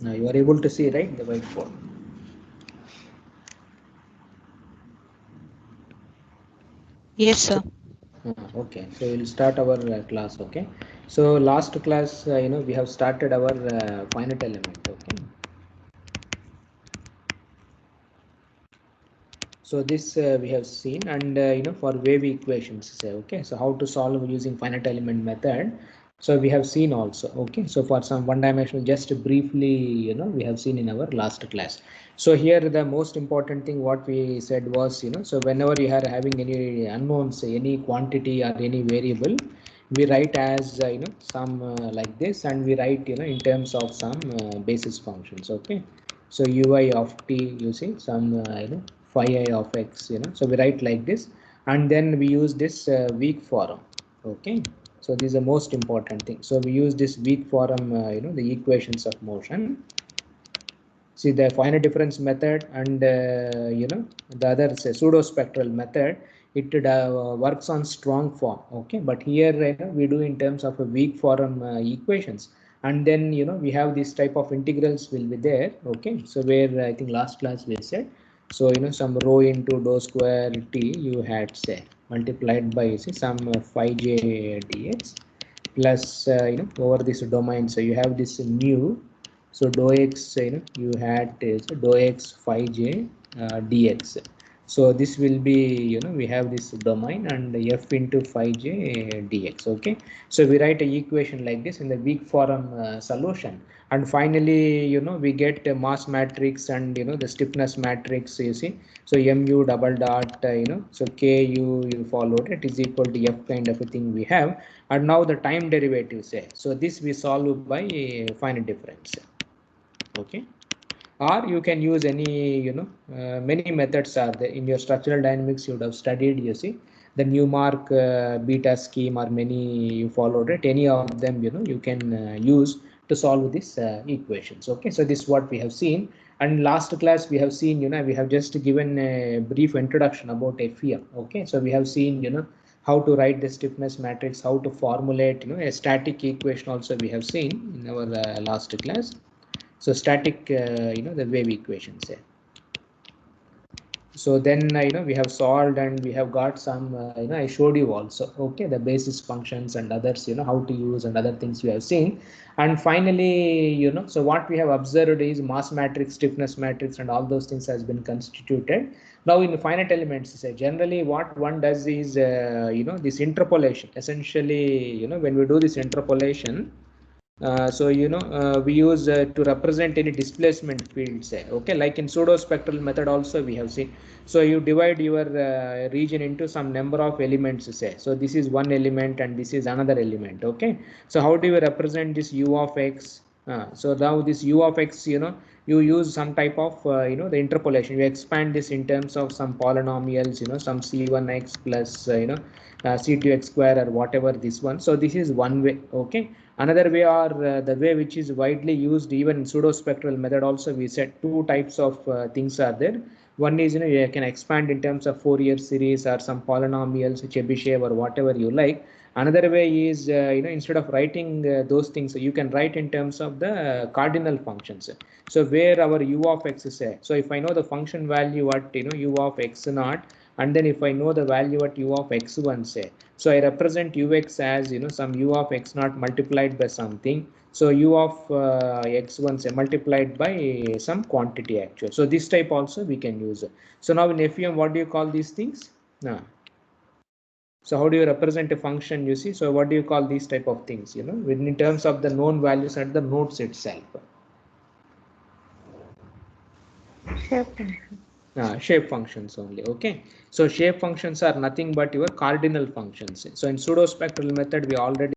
Now you are able to see, right, the whiteboard. Yes, sir. Okay, so we'll start our class. Okay, so last class, we have started our finite element. Okay, so this we have seen, and for wave equations, say, okay, so how to solve using finite element method. So we have seen also. Okay, so for some one dimensional, just briefly, we have seen in our last class. So here the most important thing what we said was, so whenever you are having any unknowns, any quantity or any variable, we write as some like this, and we write in terms of some basis functions. Okay, so ui of t, you see some phi I of x, so we write like this, and then we use this weak form. Okay, so this is the most important thing. So we use this weak form, the equations of motion. See the finite difference method, and the other say pseudo spectral method, it works on strong form. Okay, but here we do in terms of a weak form equations, and then we have this type of integrals will be there. Okay, so where I think last class we said, so some rho into dou square t you had say multiplied by, you see, some phi j dx plus over this domain, so you have this mu, so dou x, you had is dou x phi j dx. So this will be, we have this domain and f into phi j dx. Okay, so we write a equation like this in the weak form solution, and finally we get a mass matrix and the stiffness matrix, you see. So mu double dot, so ku you followed, it is equal to f kind of a thing we have. And now the time derivative say, so this we solve by finite difference. Okay, or you can use any, many methods are there in your structural dynamics you would have studied, you see, the Newmark beta scheme, or many you followed it, any of them you can use to solve these equations. Okay, so this is what we have seen, and last class we have seen, we have just given a brief introduction about FEM. Okay, so we have seen, how to write the stiffness matrix, how to formulate a static equation also we have seen in our last class. So static, the wave equations there. So then we have solved, and we have got some I showed you also. Okay, the basis functions and others, how to use and other things we have seen. And finally, so what we have observed is mass matrix, stiffness matrix, and all those things has been constituted. Now in the finite elements, say generally what one does is this interpolation. Essentially, when we do this interpolation, so we use to represent any displacement field, say. Okay, like in pseudo spectral method also we have seen. So you divide your region into some number of elements, say. So this is one element and this is another element. Okay, so how do you represent this u of x? So now this u of x, you use some type of the interpolation. You expand this in terms of some polynomials, some c1x plus c2x square or whatever this one. So this is one way. Okay, another way, or the way which is widely used even in pseudo spectral method also, we said two types of things are there. One is you can expand in terms of Fourier series or some polynomials, Chebyshev or whatever you like. Another way is instead of writing those things, you can write in terms of the cardinal functions. So where our u of x is say, so if I know the function value at u of x naught, and then if I know the value at u of x1, say, so I represent ux as some u of x naught multiplied by something. So u of x1, say, multiplied by some quantity actual. So this type also we can use. So now in FEM, what do you call these things? So how do you represent a function, you see? So what do you call these type of things, in terms of the known values at the nodes itself? Shape function. Shape functions only. Okay, so shape functions are nothing but your cardinal functions. So in pseudo spectral method we already,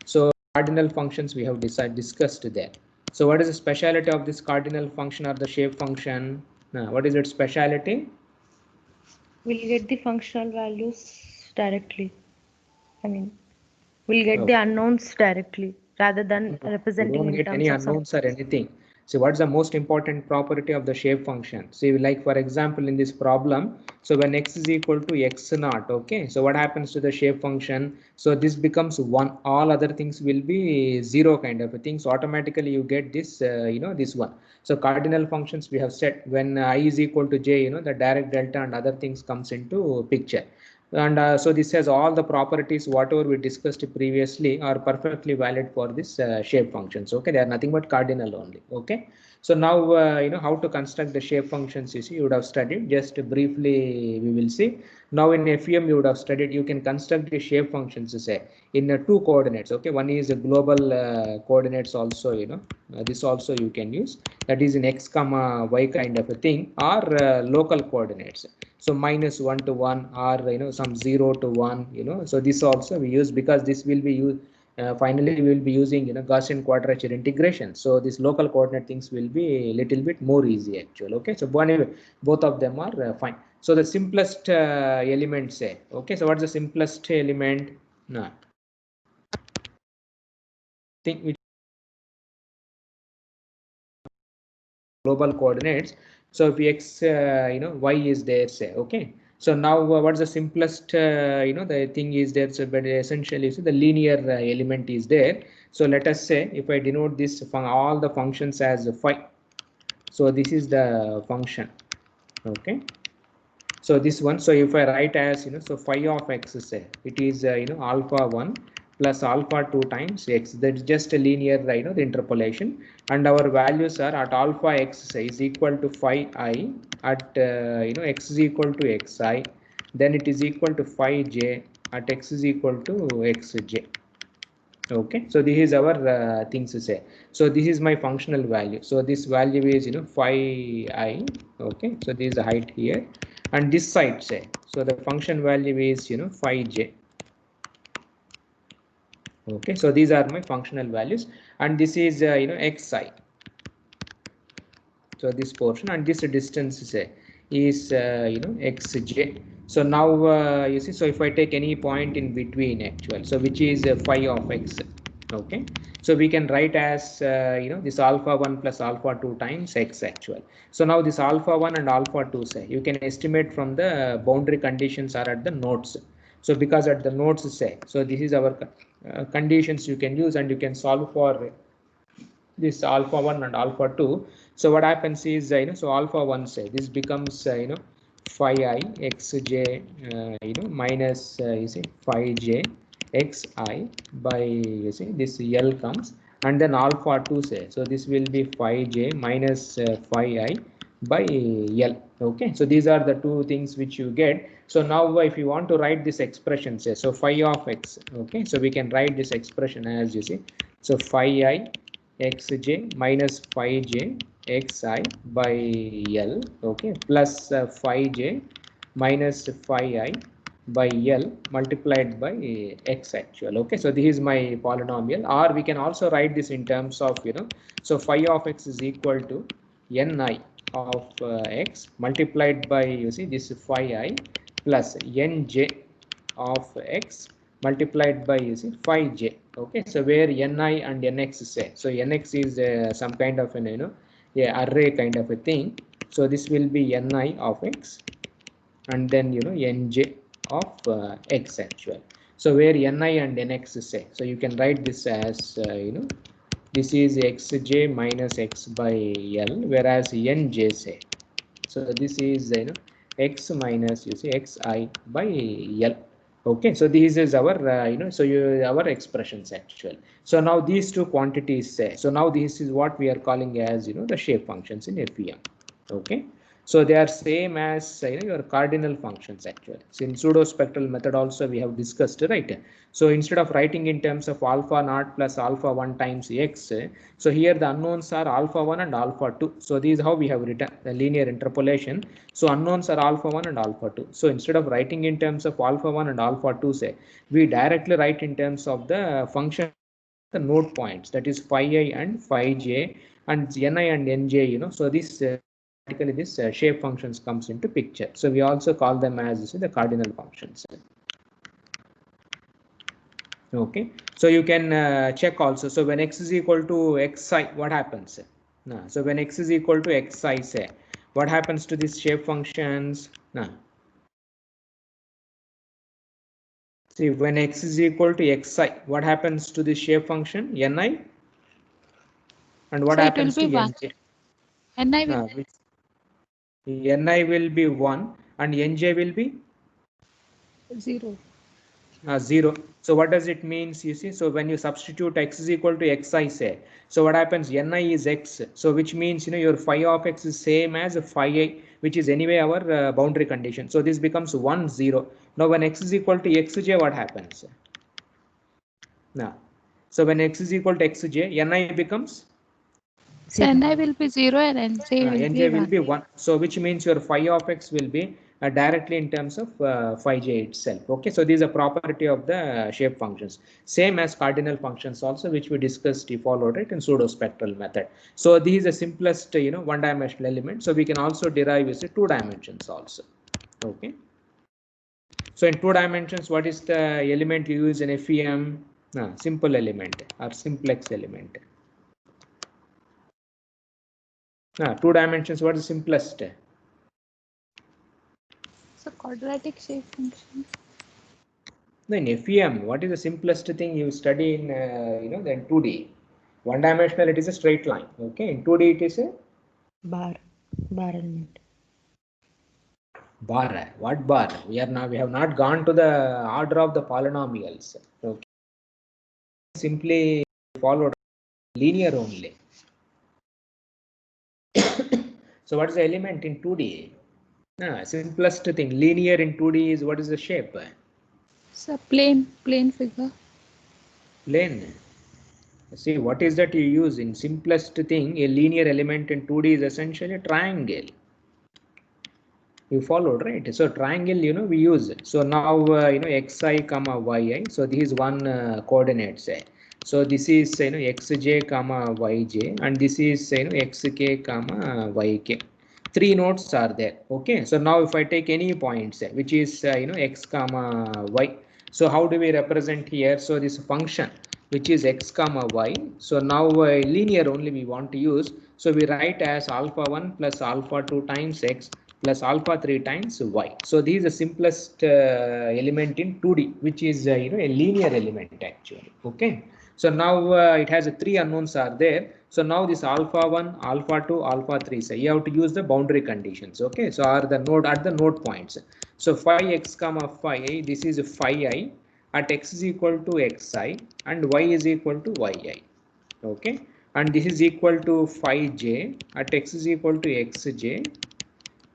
so cardinal functions we have discussed there. So what is the speciality of this cardinal function or the shape function? What is its speciality? We'll get the functional values directly. I mean, we'll get the unknowns directly rather than You representing don't in get any terms of some. unknowns or anything. So what's the most important property of the shape function? See, like for example, in this problem, so when x is equal to x naught, okay, so what happens to the shape function? So this becomes 1, all other things will be 0 kind of a thing. So automatically you get this, this one. So cardinal functions we have set when I is equal to j, the direct delta and other things comes into picture. And so this has all the properties whatever we discussed previously are perfectly valid for this shape functions. Okay, they are nothing but cardinal only. Okay, so now how to construct the shape functions. You see, you would have studied just briefly. We will see now in FEM you would have studied. You can construct the shape functions say in 2 coordinates. Okay, one is a global coordinates also. This also you can use, that is in x comma y kind of a thing, or local coordinates. So -1 to 1, or some 0 to 1. So this also we use because this will be used. Finally, we will be using Gaussian quadrature integration. So these local coordinate things will be a little bit more easy actually. Okay, so anyway, both of them are fine. So the simplest element say. Okay, so what's the simplest element? No. Think which global coordinates. So if x y is there say. Okay, so now what's the simplest the thing is there. So but essentially so the linear element is there. So let us say if I denote this all the functions as phi. So this is the function. Okay, so this one, so if I write as so phi of x say it is alpha 1 plus alpha 2 times x, that is just a linear the interpolation, and our values are at alpha x say is equal to phi I, at x is equal to xi, then it is equal to phi j at x is equal to xj. Okay, so this is our things to say. So this is my functional value. So this value is phi I. Okay, so this is the height here, and this side say, so the function value is phi j. Okay, so these are my functional values, and this is xi. So this portion and this distance say is xj. So now you see, so if I take any point in between actual, so which is phi of x. Okay, so we can write as this alpha 1 plus alpha 2 times x actual. So now this alpha 1 and alpha 2 say you can estimate from the boundary conditions are at the nodes. So because at the nodes say, so this is our conditions you can use, and you can solve for this alpha 1 and alpha 2. So what happens is so alpha 1 say this becomes phi I xj minus you see phi j xi by you see this L comes, and then alpha 2 say, so this will be phi j minus phi I by L. Okay, so these are the two things which you get. So now if you want to write this expression say, so phi of x, okay, so we can write this expression as you see, so phi I xj minus phi j xi by L, okay, plus phi j minus phi I by L multiplied by x actual. Okay, so this is my polynomial, or we can also write this in terms of so phi of x is equal to ni of x multiplied by you see this phi I plus nj of x multiplied by you see phi j. Okay, so where ni and nx say, so nx is some kind of an array kind of a thing. So this will be ni of x, and then nj of x actual. So where ni and nx say, so you can write this as this is xj minus x by L, whereas nj say, so this is x minus you see xi by L. Okay, so this is our so our expressions actual. So now these two quantities say, so now this is what we are calling as the shape functions in FEM. Okay, so they are same as your cardinal functions actually. So in pseudo spectral method also we have discussed, right? So instead of writing in terms of alpha naught plus alpha 1 times x, so here the unknowns are alpha 1 and alpha 2. So this is how we have written the linear interpolation. So unknowns are alpha 1 and alpha 2. So instead of writing in terms of alpha 1 and alpha 2 say, we directly write in terms of the function, the node points, that is phi I and phi j and ni and nj, so this basically this shape functions comes into picture. So we also call them as you see, the cardinal functions. Okay, so you can check also. So when x is equal to xi, what happens? So when x is equal to xi, say, what happens to these shape functions? See, when x is equal to xi, what happens to the shape function ni? And what So happens to it will be 1. nj? Ni will Ni will be 1 and nj will be 0. 0. So what does it means? You see, so when you substitute x is equal to xi, say, so what happens? Ni is x, so which means your phi of x is same as phi I, which is anyway our boundary condition. So this becomes 1 0. Now when x is equal to xj, what happens? So when x is equal to xj, ni becomes So Ni will be 0 and Nj will be 1. So which means your phi of x will be directly in terms of phi j itself. Okay, so this is a property of the shape functions, same as cardinal functions also, which we discussed, you followed it in pseudo-spectral method. So this is the simplest one-dimensional element. So we can also derive is 2 dimensions also. Okay, so in 2 dimensions, what is the element you use in FEM? Simple element or simplex element. 2 dimensions, what is the simplest? So quadratic shape function. No, in FEM, what is the simplest thing you study in then 2D? One dimensional, it is a straight line. Okay, in 2D it is a bar element. Bar. What bar? We have not gone to the order of the polynomials. Okay, simply followed linear only. So what is the element in 2D? Simplest thing, linear in 2D is, what is the shape? So plane figure. Plane. See, what is that you use in simplest thing? A linear element in 2D is essentially a triangle. You followed, right? So triangle, we use it. So now, xi comma yi. So this is one coordinate, say. So this is, xj comma yj, and this is, xk comma yk. 3 nodes are there. Okay. So now if I take any point, say, which is, x comma y. So how do we represent here? So this function, which is x comma y. So now linear only we want to use. So we write as alpha 1 plus alpha 2 times x plus alpha 3 times y. So this is the simplest element in 2D, which is a linear element actually. Okay. So now it has 3 unknowns are there. So now this alpha 1, alpha 2, alpha 3. So you have to use the boundary conditions. Okay. So are the node at the node points. So phi x comma phi I, this is phi I at x is equal to xi and y is equal to yi. Okay. And this is equal to phi j at x is equal to xj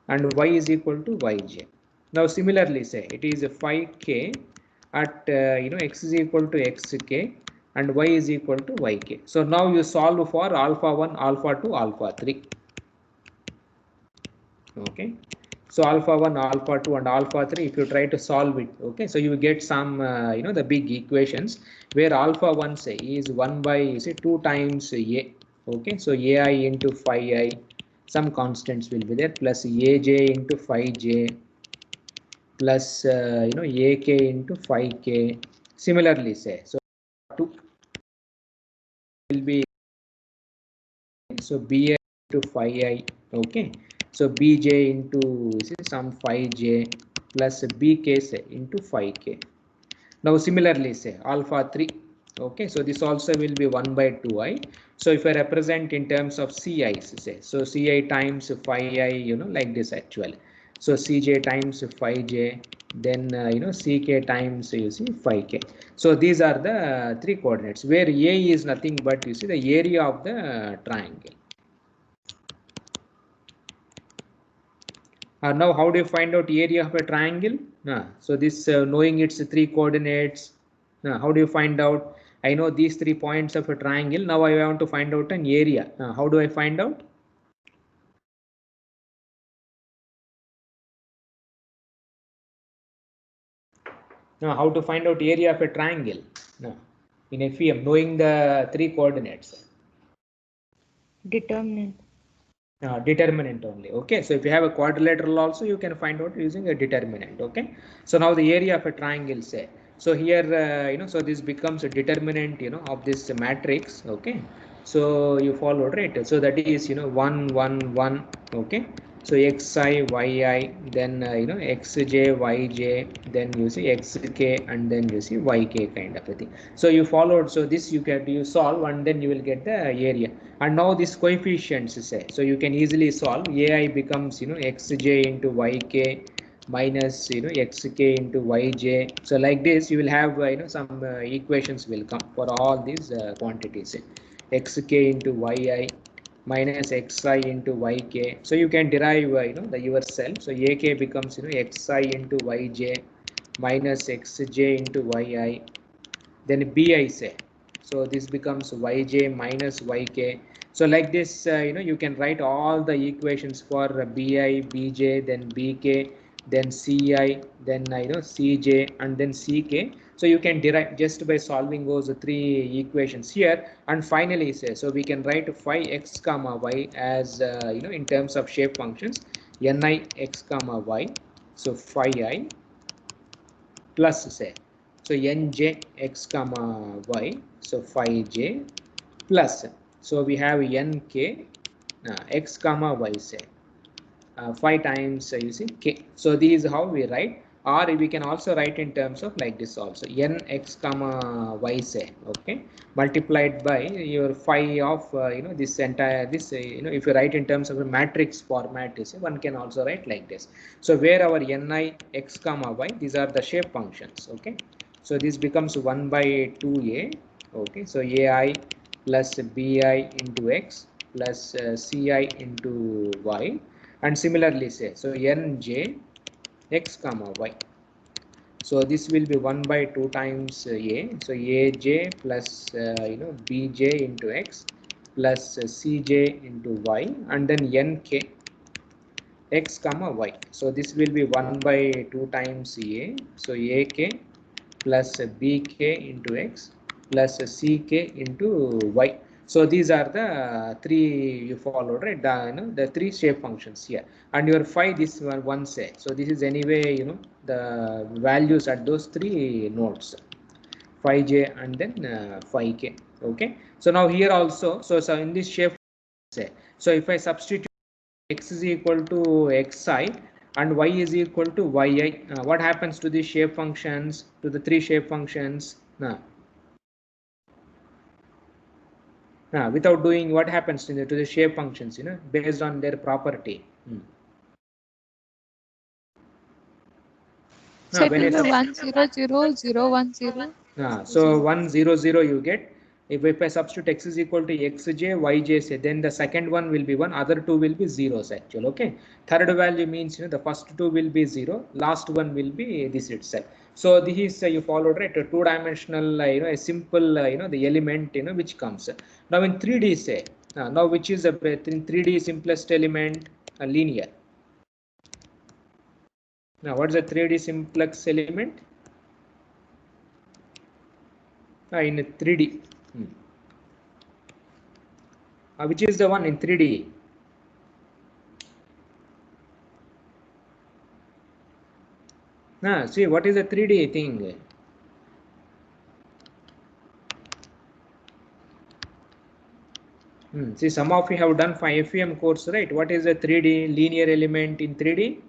and y is equal to yj. Now similarly, say it is a phi k at x is equal to xk and y is equal to yk. So now you solve for alpha 1, alpha 2, alpha 3. Okay. So alpha 1, alpha 2 and alpha 3, if you try to solve it, okay, so you get some the big equations where alpha 1, say, is 1 by, say, 2 times a. Okay, so ai into phi I, some constants will be there, plus aj into phi j plus ak into phi k. Similarly, say, so 2 will be, so ba into phi I. Okay, so bj into, say, some phi j plus bk, say, into phi k. Now similarly, say alpha 3. Okay, so this also will be 1 by 2i. So if I represent in terms of ci, say, so ci times phi I, like this actually. So cj times phi j, then ck times, you see, phi k. So these are the 3 coordinates where a is nothing but, you see, the area of the triangle. Now how do you find out area of a triangle? So this knowing its 3 coordinates, how do you find out? I know these 3 points of a triangle. Now I want to find out an area. How do I find out? Now how to find out area of a triangle? In FEM, knowing the 3 coordinates. Determinant. Determinant only. Okay, so if you have a quadrilateral also, you can find out using a determinant. Okay, so now the area of a triangle, say, so here so this becomes a determinant of this matrix. Okay, So you followed, right? So that is 1 1 1. Okay, so xi yi, then xj yj, then you see xk, and then you see yk kind of a thing. So you followed. So this you solve, and then you will get the area. And now this coefficients say, so you can easily solve. Ai becomes xj into yk minus xk into yj. So like this you will have some equations will come for all these quantities, xk into yi minus xi into yk. So you can derive the yourself. So ak becomes xi into yj minus xj into yi, then bi say, so this becomes yj minus yk. So like this you can write all the equations for bi, bj, then bk, then ci, then cj, and then ck. So you can derive just by solving those three equations here. And finally say, so we can write phi x comma y as in terms of shape functions, ni x comma y, so phi I plus say, so nj x comma y, so phi j plus, so we have nk x comma y, say 5 times you see k. So this is how we write, or we can also write in terms of like this also, n x comma y, say, okay, multiplied by your phi of this entire this if you write in terms of a matrix format, is one can also write like this. So where our ni x comma y, these are the shape functions. Okay, so this becomes 1 by 2a. Okay, so ai plus bi into x plus ci into y. And similarly say, so nj x comma y, so this will be 1 by 2 times a, so aj plus bj into x plus cj into y, and then nk x comma y, so this will be 1 by 2 times a, so ak plus bk into x plus ck into y. So these are the three you followed, right? The three shape functions here. And your phi, this one say, so this is anyway the values at those three nodes, phi j and then phi k. Okay, so now here also, so in this shape say, so if I substitute x is equal to xi and y is equal to yi, what happens to these shape functions, to the three shape functions? Without doing, what happens to the shape functions based on their property? So it When will I be 1 0 0 0 1 0. so 1 0 0 you get. If I substitute x is equal to xj yj, say, then the second one will be 1, other two will be zeros actually. Okay, third value means the first two will be 0, last one will be this itself. So this is you followed, right, a two-dimensional a simple the element which comes. Now in 3D say, now which is in 3D simplest element? Linear. Now what is the 3D simplex element? In 3D, which is the one in 3D? See, what is the 3D thing? See, some of you have done FEM course, right? What is the 3D linear element in 3D?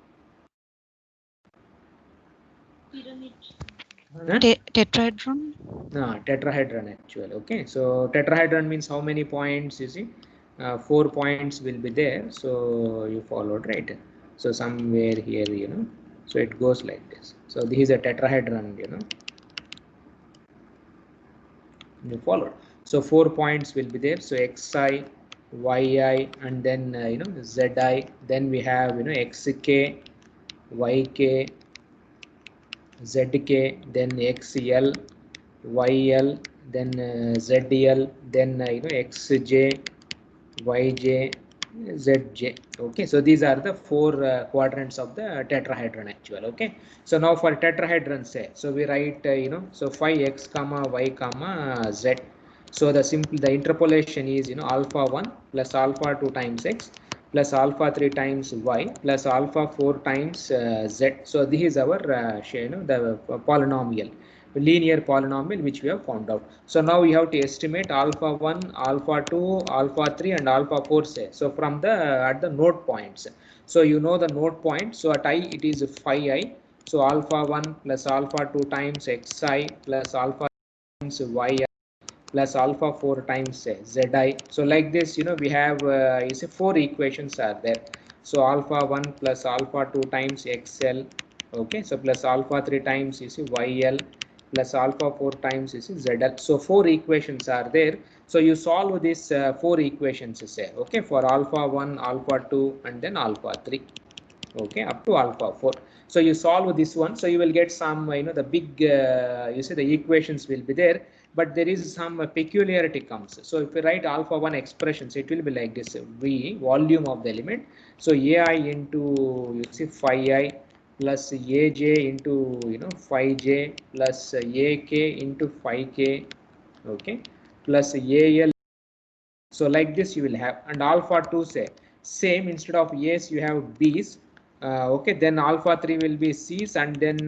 Tetrahedron. Tetrahedron actually. Okay, so tetrahedron means how many points? You see, 4 points will be there. So you followed, right? So somewhere here, so it goes like this. So this is a tetrahedron, you followed. So 4 points will be there. So xi, yi, and then zi. Then we have xk, yk, zk, then xl, yl, then zl, then xj, yj, zj. Okay, so these are the 4 quadrants of the tetrahedron actual. Okay, so now for tetrahedron say, so we write so phi x comma y comma z. So the interpolation is alpha 1 plus alpha 2 times x plus alpha 3 times y plus alpha 4 times z. So this is our the polynomial. linear polynomial which we have found out. So now we have to estimate alpha 1, alpha 2, alpha 3 and alpha 4 say. So from the at the node points. So you know the node point. So at I it is phi I. So alpha 1 plus alpha 2 times xi plus alpha times yi plus alpha 4 times zi. So like this, we have is 4 equations are there. So alpha 1 plus alpha 2 times xl, okay, so plus alpha 3 times is yl plus alpha 4 times is zl. So 4 equations are there. So you solve these 4 equations, say, okay, for alpha 1, alpha 2 and then alpha 3, okay, up to alpha 4. So you solve this one, so you will get some, the big, the equations will be there, but there is some peculiarity comes. So if you write alpha 1 expressions, it will be like this: V, volume of the element. So ai into, phi I plus aj into, phi j plus ak into phi k, okay, plus al. So like this you will have, and alpha 2 say same, instead of a's you have b's, okay, then alpha 3 will be c's, and then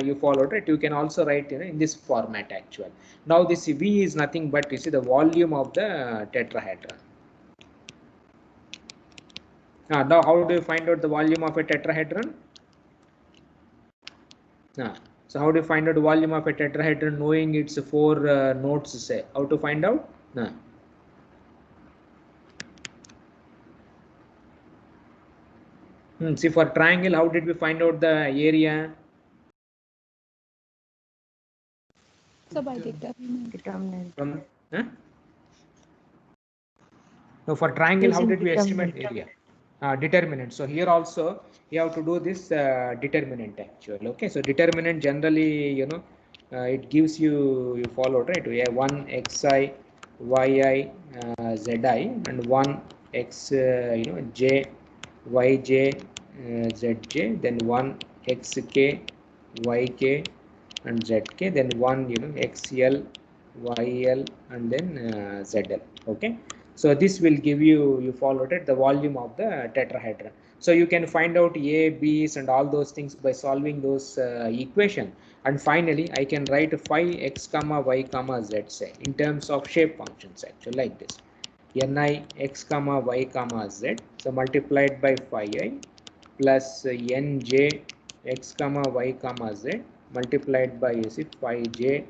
you follow it. You can also write in this format actually. Now this v is nothing but, you see, the volume of the tetrahedron. Now how do you find out the volume of a tetrahedron? So how do you find out the volume of a tetrahedron knowing its 4 nodes, say? How to find out? See, for triangle, how did we find out the area? So by determinant. Determinant. No, for triangle, how Using did we estimate area? Determinant. So here also you have to do this determinant actually. Okay, so determinant generally, it gives you follow, right? We have 1 xi, yi, zi, and 1 x, j, yj, zj, then 1 xk, yk, and zk, then 1, xl, yl, and then zl. Okay. So this will give you followed it, the volume of the tetrahedron. So you can find out A, B's and all those things by solving those equation. And finally, I can write phi x comma y comma z, say, in terms of shape functions actually, like this: ni x comma y comma z, so multiplied by phi I, plus nj x comma y comma z multiplied by, phi j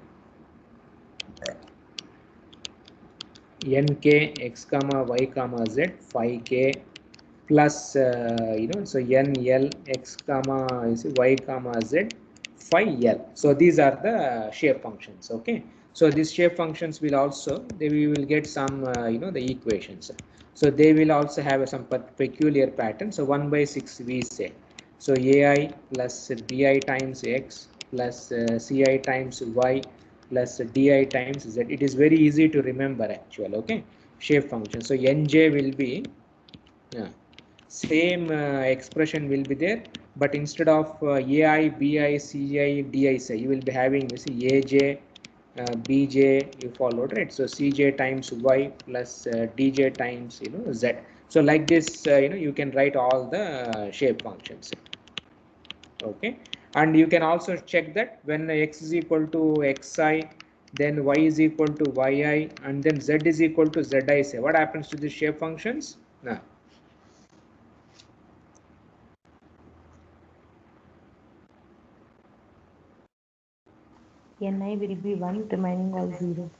nk x comma y comma z phi k, plus so nl x comma y comma z phi l. So these are the shape functions. Okay, so these shape functions will also, we will get some the equations. So they will also have some peculiar pattern. So 1 by 6 we say, so ai plus bi times x plus ci times y plus di times z. It is very easy to remember actually. Okay, shape function. So nj will be same expression will be there, but instead of ai, bi, ci, di, say, you will be having, you see, aj, bj, you followed, right? So cj times y plus dj times, z. So like this, you can write all the shape functions. Okay, and you can also check that when x is equal to xi, then y is equal to yi, and then z is equal to zi, say, what happens to the shape functions? Ni will be 1, remaining all 0.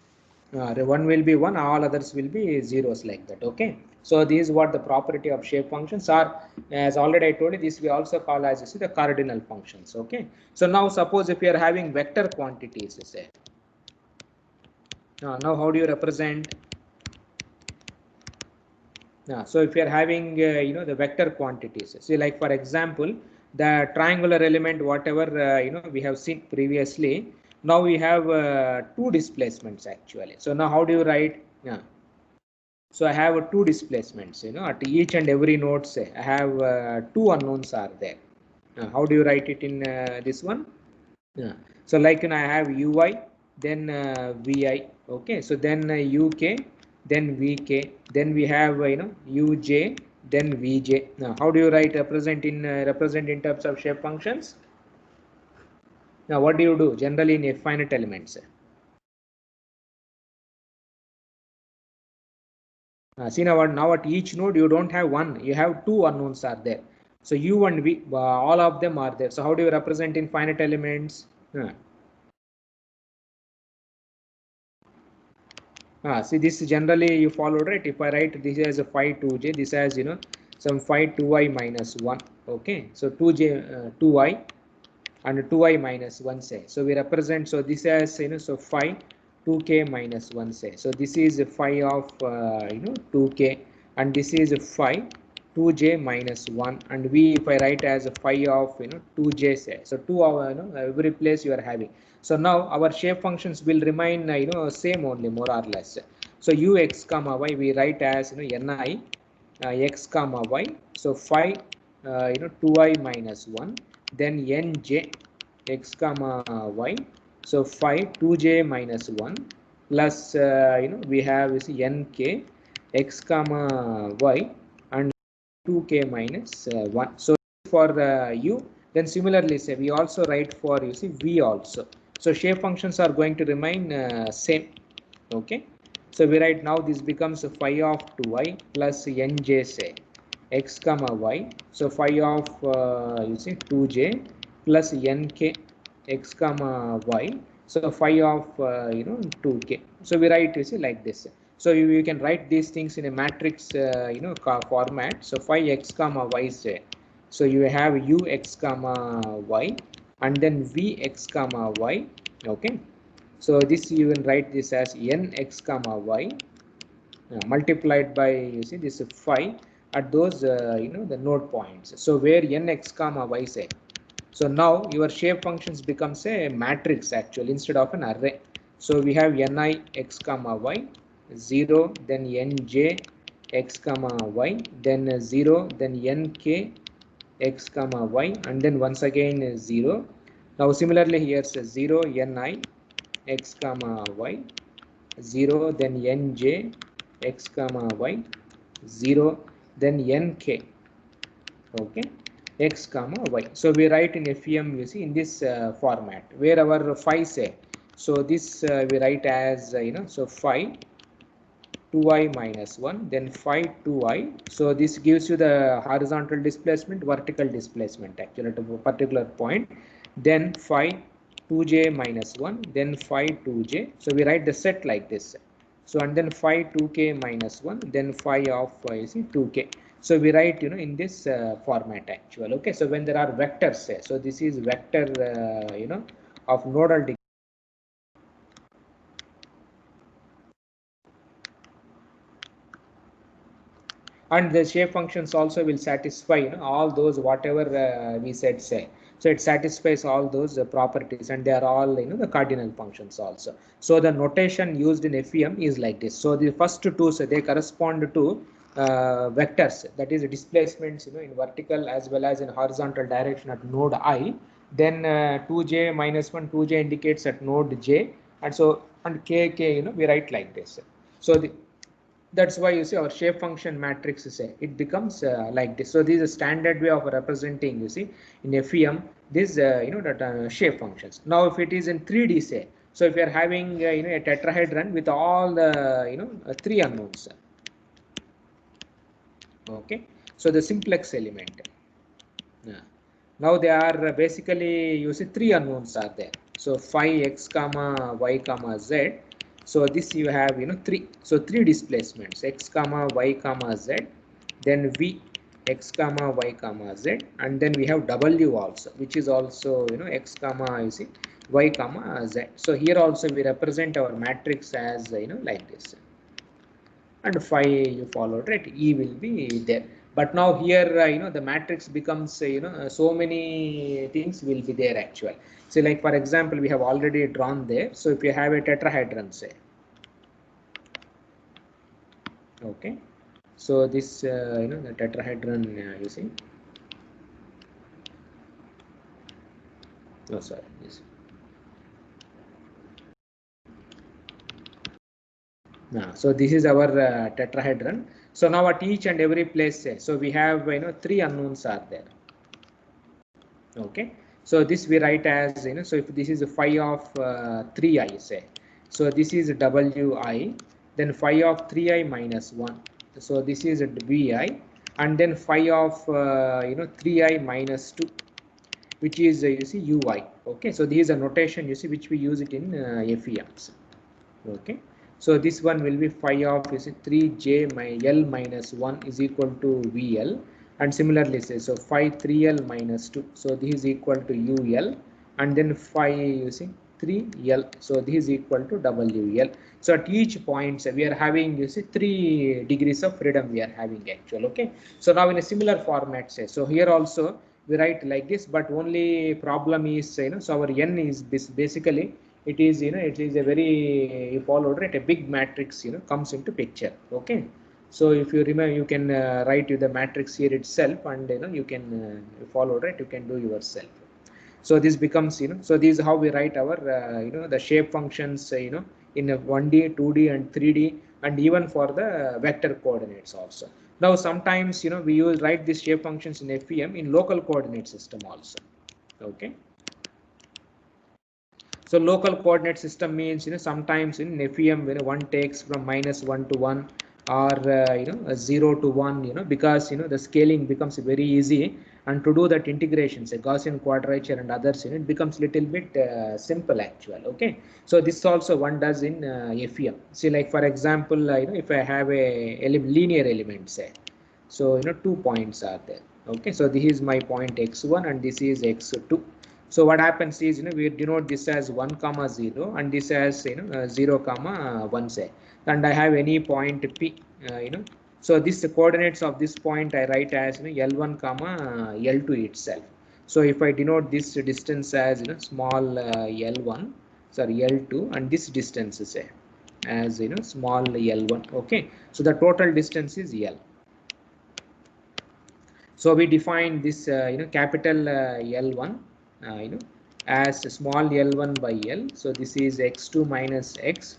One will be 1, all others will be zeros, like that. Okay, so this is what the property of shape functions are. As already I told you, this we also call as, the cardinal functions. Okay, so now suppose if you are having vector quantities, say, now how do you represent? So if you are having the vector quantities, see, like for example, the triangular element, whatever we have seen previously, now we have 2 displacements actually. So now how do you write? So I have 2 displacements, at each and every node, say, I have 2 unknowns are there. How do you write it in this one? So like, I have ui, then vi, okay, so then uk, then vk, then we have uj, then vj. Now how do you represent in terms of shape functions? Now what do you do generally in finite elements? See now at each node you don't have one, you have two unknowns are there. So u and v, all of them are there. So how do you represent in finite elements? See, this generally you followed, right? If I write this as a phi 2j, this has some phi 2i minus 1. Okay, so 2j 2i and 2i minus 1 say. So we represent, so this has so phi 2k minus 1 say. So this is a phi of 2k, and this is a phi 2j minus 1, and we, if I write as a phi of 2j say. So 2 of every place you are having. So now our shape functions will remain same only, more or less. So ux comma y we write as ni x comma y. So phi 2i minus 1, then nj x comma y. So phi 2j minus 1 plus we have is nk x comma y and 2k minus 1. So for u, then similarly say we also write for v also. So shape functions are going to remain same. Okay, so we write now this becomes phi of 2i plus nj say x comma y. So phi of 2j plus nk x comma y. So phi of 2k. So we write like this. So you can write these things in a matrix format. So phi x comma y say. So you have u x comma y and then v x comma y. Okay. So this you can write this as n x comma y multiplied by this phi at those the node points. So where n x comma y say. So now your shape functions becomes a matrix actually instead of an array. So we have ni x comma y 0, then nj x comma y, then 0, then nk x comma y, and then once again 0. Now similarly here says 0 ni x comma y 0, then nj x comma y 0, then nk okay x comma y. So we write in FEM in this format where our phi say. So this we write as so phi 2i minus 1, then phi 2i. So this gives you the horizontal displacement, vertical displacement actually at a particular point. Then phi 2j minus 1, then phi 2j. So we write the set like this. So and then phi 2k minus 1, then phi of 2k. So we write in this format actual. Okay, so when there are vectors say, so this is vector of nodal degree. And the shape functions also will satisfy all those whatever we said say. So it satisfies all those properties, and they are all the cardinal functions also. So the notation used in FEM is like this. So the first two, so they correspond to vectors, that is displacements in vertical as well as in horizontal direction at node I. Then 2j minus 1, 2j indicates at node j, and so and kk we write like this. So that's why you see our shape function matrix say it becomes like this. So this is a standard way of representing in FEM this that shape functions. Now if it is in 3D say, so if you are having a tetrahedron with all the three unknowns. Okay, so the simplex element. Now they are basically three unknowns are there. So phi x comma y comma z. So this you have three. So three displacements x comma y comma z, then v x comma y comma z, and then we have w also, which is also x comma y comma z. So here also we represent our matrix as like this. And phi you followed, right? E will be there. But now here the matrix becomes so many things will be there actually. So like for example we have already drawn there. So if you have a tetrahedron say, okay, so this the tetrahedron you see, no sorry, this. So this is our tetrahedron. So now at each and every place say, so we have three unknowns are there. Okay, So this we write as, so if this is phi of 3i, say, so this is wi, then phi of 3i minus 1. So this is vi, and then phi of 3i minus 2, which is you see ui. Okay, so this is a notation, you see, which we use it in FEMs. Okay, so this one will be phi of 3j L minus 1 is equal to VL, and similarly say, so phi 3L minus 2, so this is equal to UL, and then phi you see 3L, so this is equal to WL. So at each point, so we are having, you see, 3 degrees of freedom we are having actual. Okay, so now in a similar format, say, so here also we write like this, but only problem is, so our n is basically, it is, it is a very, you followed, right, a big matrix, comes into picture. Okay, so if you remember, you can write the matrix here itself, and you can follow, right, you can do yourself. So this becomes, so this is how we write our the shape functions, in a 1D, 2D and 3D, and even for the vector coordinates also. Now sometimes, we use write these shape functions in FEM in local coordinate system also. Okay, so local coordinate system means, sometimes in FEM, one takes from -1 to 1, or 0 to 1, because the scaling becomes very easy, and to do that integration, say Gaussian quadrature and others, it becomes little bit simple actual. Okay, so this also one does in FEM. See, like for example, if I have a linear element, say, so 2 points are there. Okay, so this is my point x1 and this is x2. So what happens is, we denote this as 1 comma 0 and this as 0 comma 1, say, and I have any point p, so this the coordinates of this point I write as L1 comma L2 itself. So if I denote this distance as small L1, sorry, L2, and this distance is as small L1. Okay, so the total distance is L. So we define this capital L1 as small L1 by L. So this is x2 minus x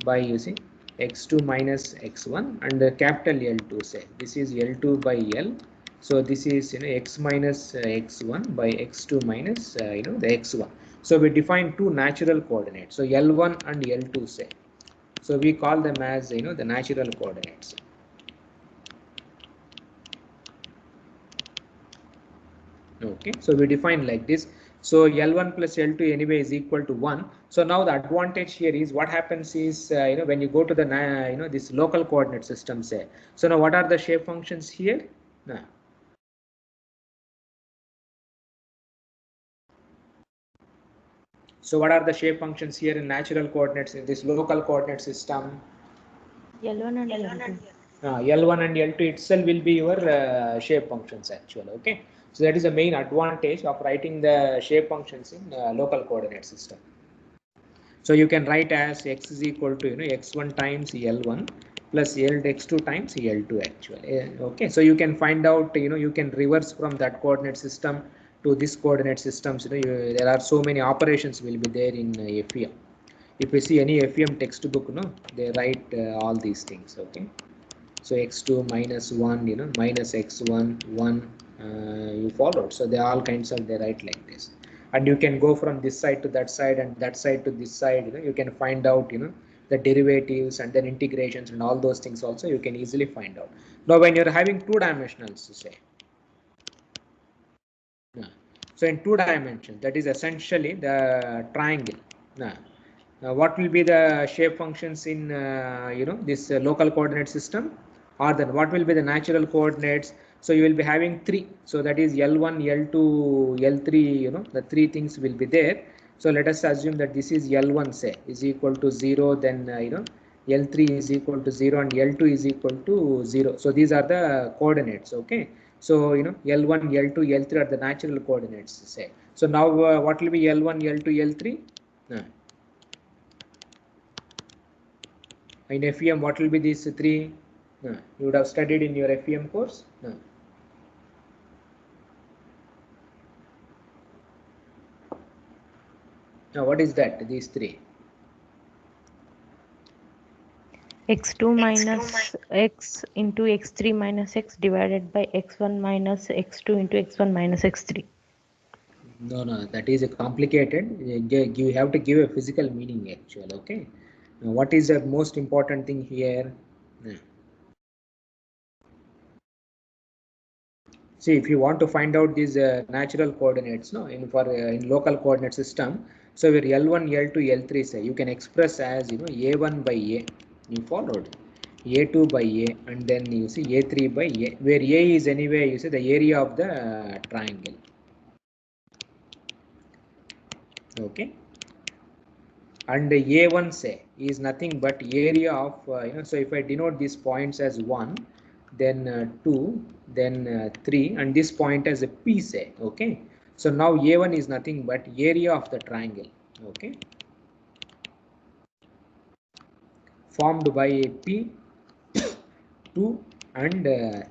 by using x2 minus x1, and the capital L2, say this is L2 by L. So this is x minus x1 by x2 minus the x1. So we define two natural coordinates, so L1 and L2, say. So we call them as the natural coordinates. Okay, so we define like this. So L1 plus L2 anyway is equal to 1. So now the advantage here is, what happens is, when you go to the this local coordinate system, say, so now what are the shape functions here? So what are the shape functions here in natural coordinates in this local coordinate system? L1 and L2. L1 and L2 itself will be your shape functions actually. Okay, so that is the main advantage of writing the shape functions in local coordinate system. So you can write as x is equal to x1 times L1 plus x2 times L2 actually. Okay, so you can find out, you can reverse from that coordinate system to this coordinate systems. There are so many operations will be there in FEM. If you see any FEM textbook, they write all these things. Okay, so x2 minus 1, minus x1 1, you followed. So they all kinds of, they write like this, and you can go from this side to that side and that side to this side. You can find out the derivatives and then integrations and all those things also you can easily find out. Now when you're having two dimensionals, say, so in 2 dimensions, that is essentially the triangle. What will be the shape functions in this local coordinate system, or then what will be the natural coordinates? So you will be having 3, so that is L1, L2, L3, the 3 things will be there. So let us assume that this is L1, say, is equal to 0, then L3 is equal to 0 and L2 is equal to 0. So these are the coordinates. Okay, so L1, L2, L3 are the natural coordinates, say. So now what will be L1, L2, L3? In FEM, what will be these 3? You would have studied in your FEM course. Now what is that, these 3? x2 minus x into x3 minus x divided by x1 minus x2 into x1 minus x3. No, that is a complicated. You have to give a physical meaning actually. Okay. Now, what is the most important thing here? See, if you want to find out these natural coordinates, no, in local coordinate system, so where L1, L2, L3 say you can express as A1 by A. You followed A2 by A, and then you see A3 by A, where A is anyway you see the area of the triangle. Okay. And A1 say is nothing but area of so if I denote these points as 1, then 2, then 3, and this point as a P say. Okay, so now A1 is nothing but area of the triangle. Okay, formed by a P 2 and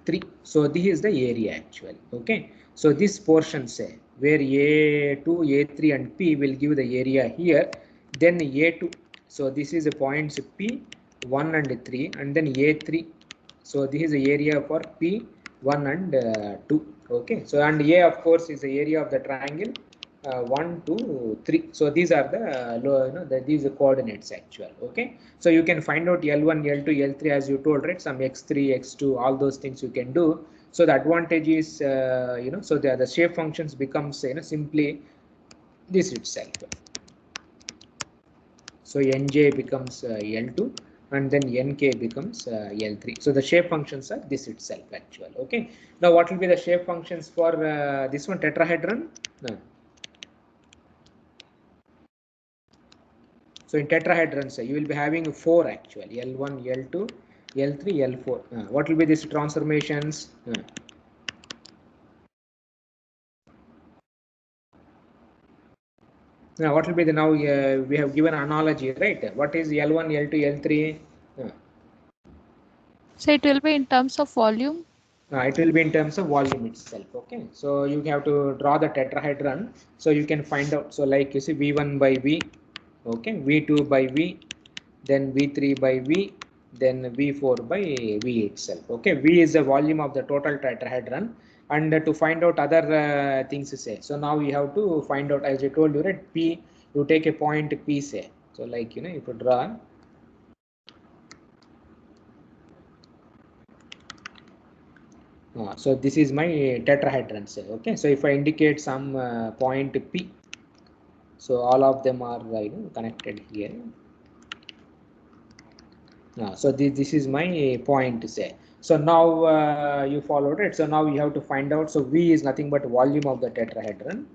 3. So this is the area actually. Okay, so this portion say where A2, A3 and P will give the area here, then A2. So this is the points P 1 and 3, and then A3. So this is the area for P 1 and 2. Okay, so and A of course is the area of the triangle 1, 2, 3. So these are these are coordinates actual. Okay, so you can find out L1, L2, L3 as you told, right? Some x3, x2, all those things you can do. So the advantage is so the shape functions becomes simply this itself. So nj becomes L2, and then nk becomes L3. So the shape functions are this itself actual. Okay, now what will be the shape functions for this one, tetrahedron? No. So in tetrahedrons, you will be having 4 actually, L1, L2, L3, L4. What will be these transformations? Now what will be the, now we have given analogy, right? What is L1, L2, L3? So it will be in terms of volume? It will be in terms of volume itself. Okay, so you have to draw the tetrahedron, so you can find out. So like you see V1 by V, okay, V2 by V, then V3 by V, then V4 by V itself. Okay, V is the volume of the total tetrahedron, and to find out other things to say. So now you have to find out, as I told you, right? P, you take a point P say. So like if you draw. So this is my tetrahedron say. Okay, so if I indicate some point P, so all of them are connected here. So this is my point say. So now you followed it. So now you have to find out. So V is nothing but volume of the tetrahedron.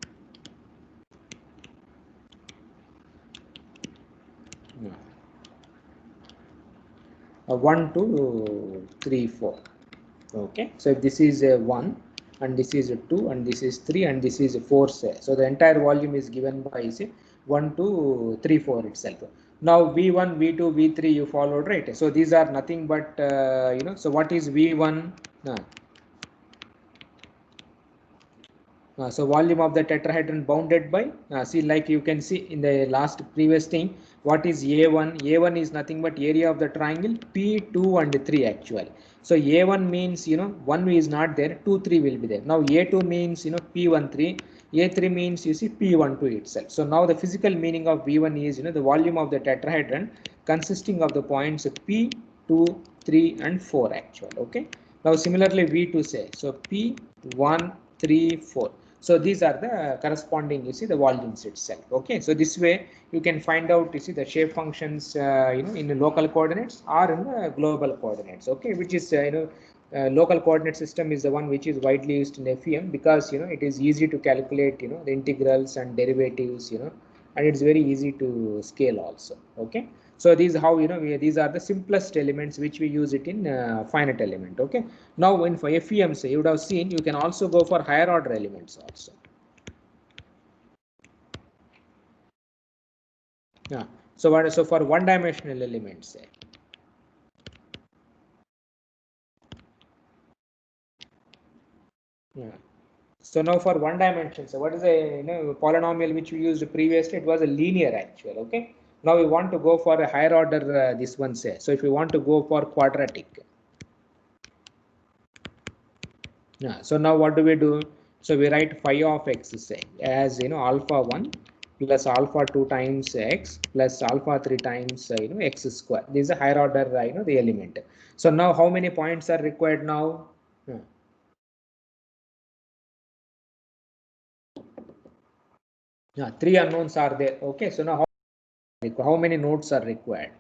1, 2, 3, 4. Okay, so if this is a 1, and this is a 2, and this is 3, and this is a 4 say. So the entire volume is given by say 1, 2, 3, 4 itself. Now V1, V2, V3 you followed, right? So these are nothing but so what is V1? So volume of the tetrahedron bounded by, see, like you can see in the last previous thing, what is A1? A1 is nothing but area of the triangle P2 and 3 actual. So A1 means 1 is not there, 2, 3 will be there. Now A2 means P1, 3. A3 means you see P1, 2 itself. So now the physical meaning of V1 is the volume of the tetrahedron consisting of the points P2, 3 and 4 actual. Okay. Now similarly V2 say, so P1, 3, 4. So these are the corresponding, you see, the volumes itself. Okay, so this way you can find out, you see, the shape functions, in the local coordinates or in the global coordinates. Okay, which is local coordinate system is the one which is widely used in FEM, because it is easy to calculate the integrals and derivatives, and it's very easy to scale also. Okay, so these how these are the simplest elements which we use it in finite element. Okay, now in for FEM, you would have seen you can also go for higher order elements also. Yeah, so for one dimensional elements, say. Yeah. So now for one dimension, so what is a polynomial which we used previously? It was a linear actual. Okay. Now we want to go for a higher order. This one say. So if we want to go for quadratic. Yeah. So now what do we do? So we write phi of x say as alpha 1 plus alpha 2 times x plus alpha 3 times x square. This is a higher order the element. So now how many points are required now? Yeah, 3 unknowns are there. Okay, so now how many nodes are required?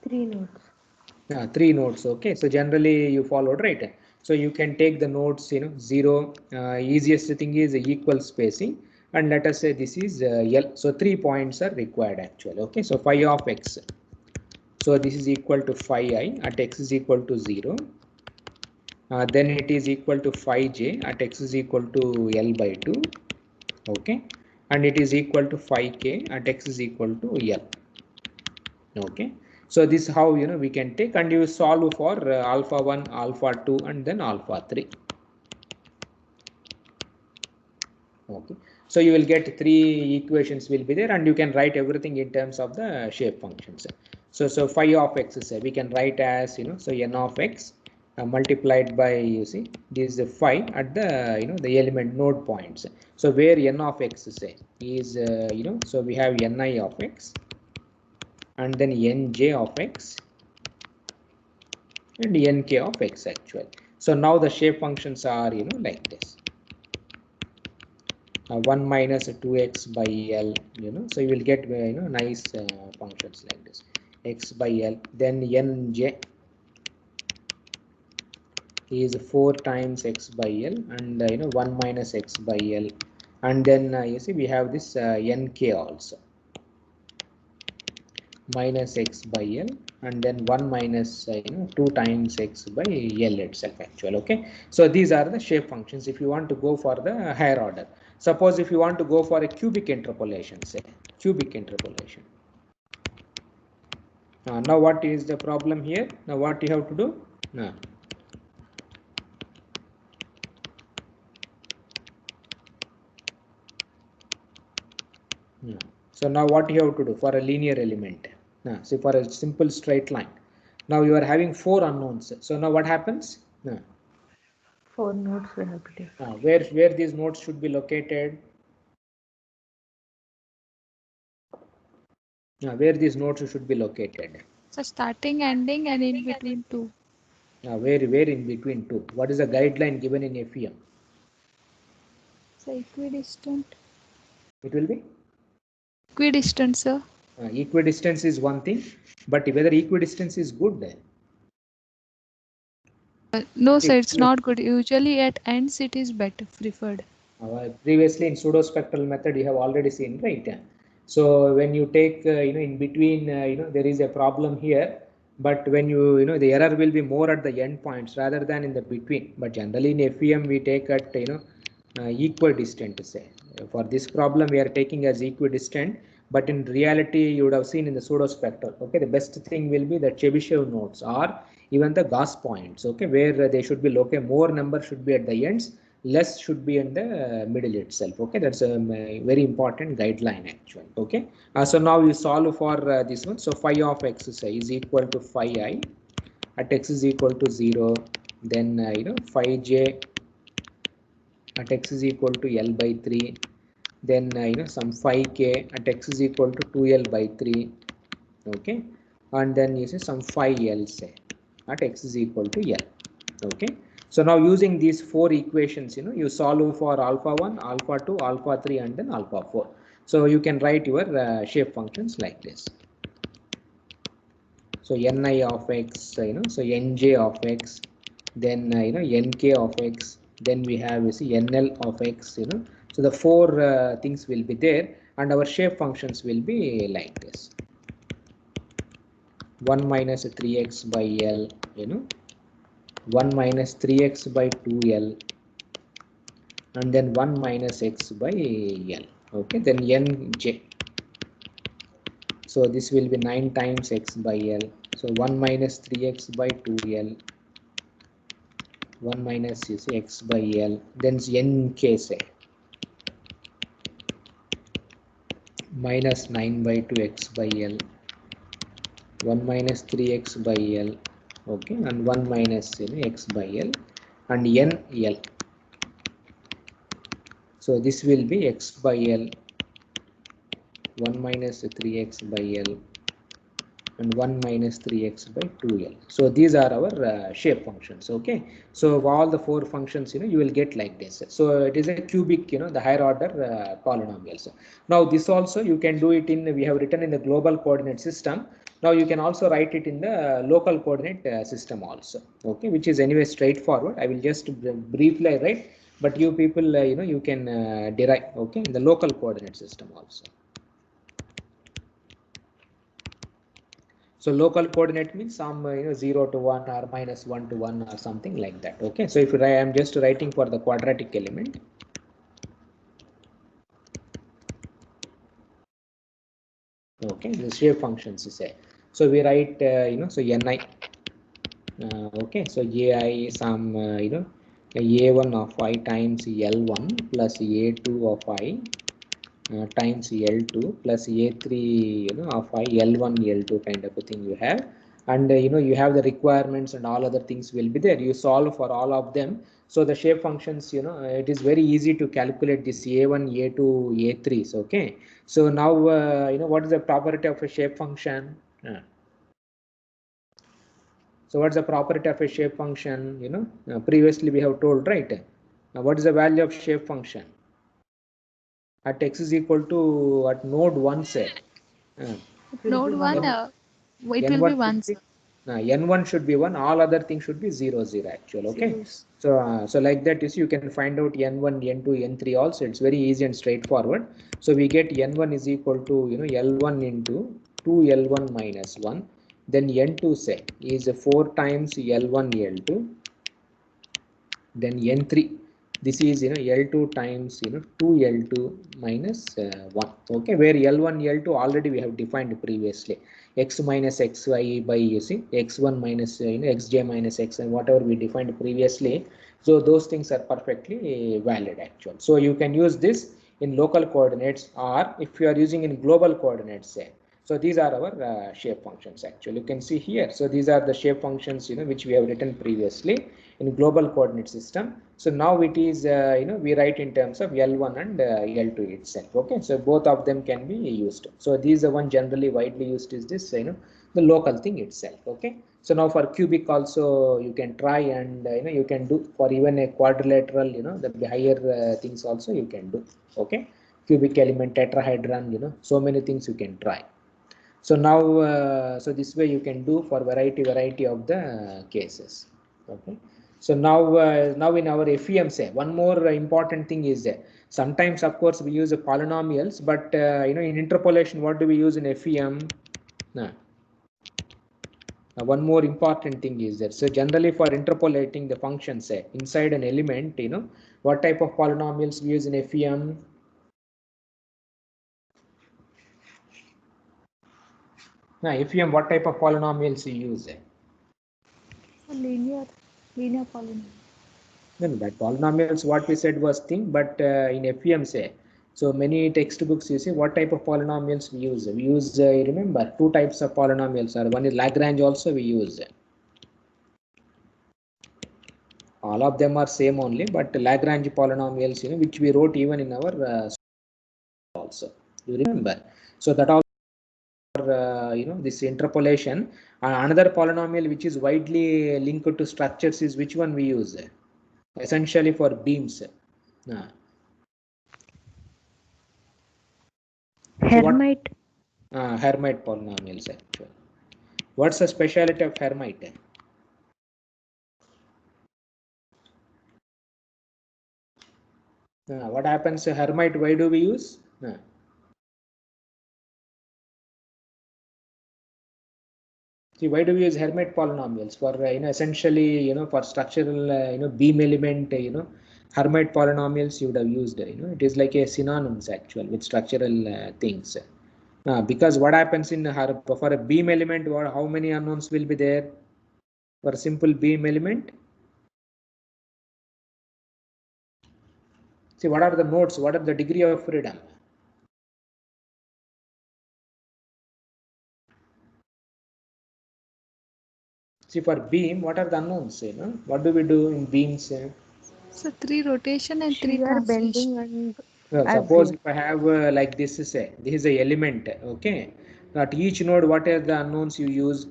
3 nodes. 3 nodes. Okay, so generally you followed, right? So you can take the nodes 0, easiest thing is equal spacing, and let us say this is L. So 3 points are required actually. Okay, so phi of x, so this is equal to phi I at x is equal to 0. Then it is equal to phi j at x is equal to L by 2. Okay, and it is equal to phi k at x is equal to L. Okay, so this is how we can take, and you solve for alpha 1, alpha 2, and then alpha 3. Okay, so you will get 3 equations will be there, and you can write everything in terms of the shape functions. So phi of x is we can write as so n of x multiplied by this is the phi at the the element node points. So where n of x is so we have ni of x and then nj of x and nk of x actually. So now the shape functions are like this. 1 minus 2x by L, so you will get nice functions like this, x by L. Then nj is 4 times x by L, and 1 minus x by L, and then you see we have this nk also, minus x by L, and then 1 minus 2 times x by L itself actually. Okay, so these are the shape functions if you want to go for the higher order. Suppose if you want to go for a cubic interpolation, say cubic interpolation. Now what is the problem here? Now what you have to do? So now what you have to do for a linear element? See, for a simple straight line, now you are having 4 unknowns. So now what happens? 4 nodes we have to take. Where these nodes should be located? Where these nodes should be located? So starting, ending, and in between 2. Where in between 2? What is the guideline given in FEM? So equidistant. It will be? Equidistant, sir. Equidistance is one thing, but whether equidistance is good? No, sir, it's not good. Usually at ends it is better, preferred. Previously in pseudospectral method you have already seen, right? So when you take in between there is a problem here, but when you the error will be more at the end points rather than in the between. But generally in FEM we take at equidistant, say. For this problem we are taking as equidistant, but in reality you would have seen in the pseudospectral. Okay, the best thing will be the Chebyshev nodes or even the Gauss points. Okay, where they should be located, more number should be at the ends, less should be in the middle itself. Okay, that's a very important guideline actually. Okay, so now you solve for this one. So phi of x is equal to phi I at x is equal to 0. Then phi j at x is equal to L by 3. Then some phi k at x is equal to 2L by 3. Okay, and then you see some phi L say at x is equal to L. Okay, so now using these 4 equations you solve for alpha 1, alpha 2, alpha 3, and then alpha 4. So you can write your shape functions like this. So ni of x, so nj of x, then nk of x, then we have nl of x. So the 4 things will be there, and our shape functions will be like this: 1 minus 3x by L, 1 minus 3x by 2L, and then 1 minus x by L. Okay, then nj. So this will be 9 times x by L. So 1 minus 3x by 2L, 1 minus x by L, then nk say minus 9 by 2x by L, 1 minus 3x by L, okay, and 1 minus x by L, and n L. So this will be x by L, 1 minus 3x by L, and 1 minus 3x by 2L. So these are our shape functions. Okay. So all the four functions, you will get like this. So it is a cubic, the higher order polynomials. Now this also you can do it in, we have written in the global coordinate system. Now you can also write it in the local coordinate system also. Okay, which is anyway straightforward. I will just briefly write, but you people, you can derive. Okay, in the local coordinate system also. So local coordinate means some 0 to 1 or minus 1 to 1 or something like that. Okay. So if I am just writing for the quadratic element. Okay. The shape functions is a. So we write so ni. Okay. So ai some a1 of I times L1 plus a2 of I times L2 plus A3 of I L1 L2 kind of a thing you have, and you have the requirements and all other things will be there. You solve for all of them. So the shape functions, it is very easy to calculate this A1 A2 A3s. Okay. So now what is the property of a shape function? So what's the property of a shape function? Previously we have told, right? What is the value of shape function? At x is equal to at node 1 say. Node 1, it will be N1 should 1, be sir. N1 should be 1. All other things should be 0 0 actual. Okay. Zeros. So like that is you can find out N1, N2, N3 also. It's very easy and straightforward. So we get N1 is equal to L1 into 2L1 minus 1. Then N2 say is 4 times L1 L2. Then N3, this is L2 times 2L2 minus 1. Okay, where L1 L2 already we have defined previously, x minus xy by x1 minus xj minus x, and whatever we defined previously. So those things are perfectly valid actual. So you can use this in local coordinates, or if you are using in global coordinates, say. So these are our shape functions actually. You can see here. So these are the shape functions which we have written previously in global coordinate system. So now it is we write in terms of L1 and L2 itself. Okay, so both of them can be used. So these are one generally widely used is this the local thing itself. Okay, so now for cubic also you can try, and you can do for even a quadrilateral, the higher things also you can do. Okay, cubic element, tetrahedron, so many things you can try. So now so this way you can do for variety of the cases. Okay. So now in our FEM, say one more important thing is that sometimes of course we use polynomials, but in interpolation what do we use in FEM? One more important thing is that, so generally for interpolating the function, say inside an element, what type of polynomials we use in FEM? FEM, what type of polynomials you use? Linear polynomial. No, that polynomials what we said was thing, but in FEM, say, so many textbooks you see what type of polynomials we use. We use remember two types of polynomials, or one is Lagrange also we use. All of them are same only, but Lagrange polynomials which we wrote even in our also. You remember? So that all this interpolation. Another polynomial which is widely linked to structures is which one we use? Essentially for beams. Hermite. So Hermite polynomials actually. What's the speciality of Hermite? What happens to Hermite? Why do we use? See, why do we use Hermite polynomials? For essentially for structural beam element Hermite polynomials you would have used it is like a synonyms actual with structural things. Because what happens in for a beam element, how many unknowns will be there for a simple beam element? See, what are the nodes? What are the degree of freedom? See, for beam, what are the unknowns? What do we do in beams? So 3 rotation and 3 Shear, bending, translation. and Suppose axial. if I have like this is a element, okay. At each node, what are the unknowns you use?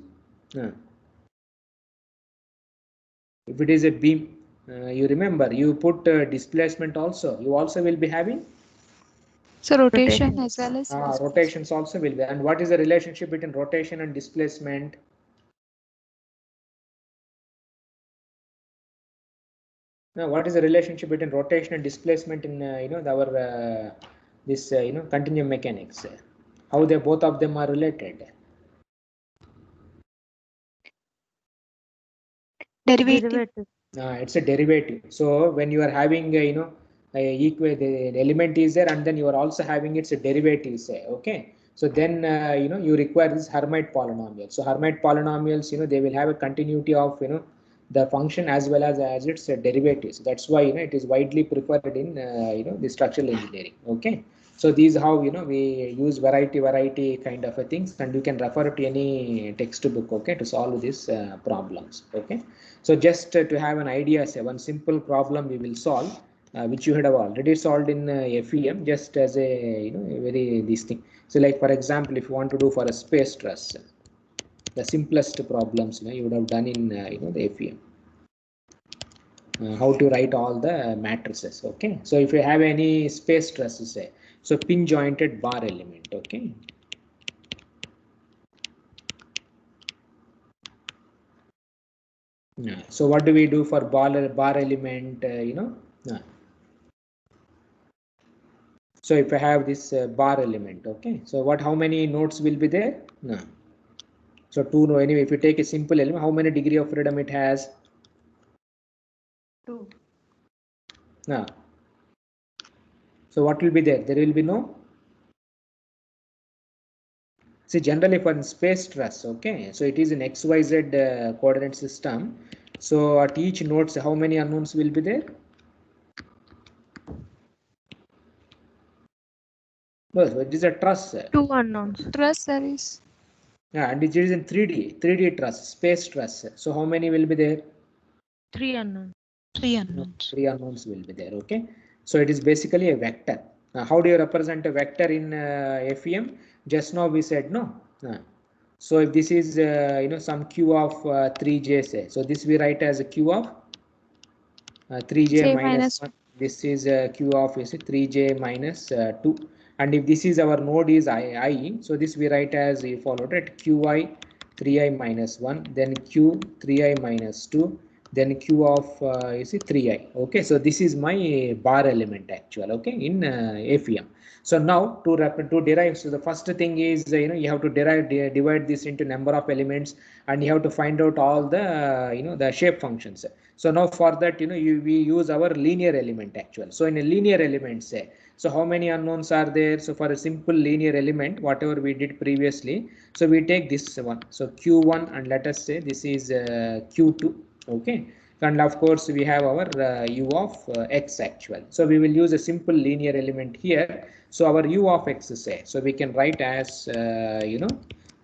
If it is a beam, you remember you put displacement also. You also will be having. So rotation as well as displacement. Rotations also will be. And what is the relationship between rotation and displacement? Now, what is the relationship between rotation and displacement in our this continuum mechanics? How they both of them are related? Derivative. It's a derivative. So when you are having the element is there, and then you are also having its derivative, say, okay. So then you require this Hermite polynomial. So Hermite polynomials, they will have a continuity of the function as well as its derivatives. That's why it is widely preferred in the structural engineering. Okay. So these how we use variety kind of a things, and you can refer to any textbook, okay, to solve these problems. Okay. So just to have an idea, say one simple problem we will solve, which you had already solved in FEM, just as a very this thing. So like for example, if you want to do for a space truss, the simplest problems you would have done in the FEM. How to write all the matrices. Okay, so if you have any space trusses, say, so pin jointed bar element. Okay. So what do we do for bar element? So if I have this bar element, okay. So how many nodes will be there? No. So 2. No. Anyway, if you take a simple element, how many degree of freedom it has? 2. No. So what will be there? There will be no. See, generally for space truss, okay. So it is an XYZ coordinate system. So at each node, how many unknowns will be there? Well, it is a truss. 2 unknowns. Truss there is. Yeah, and it is in 3D truss, space truss. So how many will be there? 3 unknowns. 3 unknowns. 3 unknowns will be there. Okay. So it is basically a vector. How do you represent a vector in FEM? Just now we said no. So if this is some q of 3j, say, so this we write as a q of 3j minus 1. This is q of 3j minus 2. And if this is our node is I, so this we write as you followed it qi 3i minus 1, then q 3i minus 2, then q of 3i. Okay, so this is my bar element actual. Okay, in FEM. So now to derive, so the first thing is you have to divide this into number of elements, and you have to find out all the the shape functions. So now for that we use our linear element actual. So in a linear element, say, so how many unknowns are there? So for a simple linear element, whatever we did previously, so we take this one, so q1, and let us say this is q2. Okay, and of course we have our u of x actual. So we will use a simple linear element here. So our u of x, say, so we can write as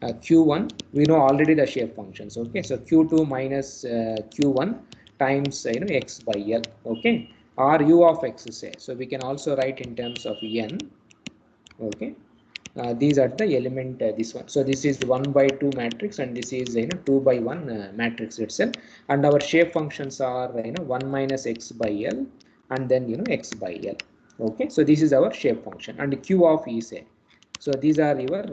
q1, we know already the shape functions. Okay, so q2 minus q1 times x by l. Okay, or u of x, say, so we can also write in terms of n. Okay, these are the element this one. So this is 1 by 2 matrix, and this is 2 by 1 matrix itself, and our shape functions are 1 minus x by l, and then x by l. Okay, so this is our shape function, and q of e, say, so these are your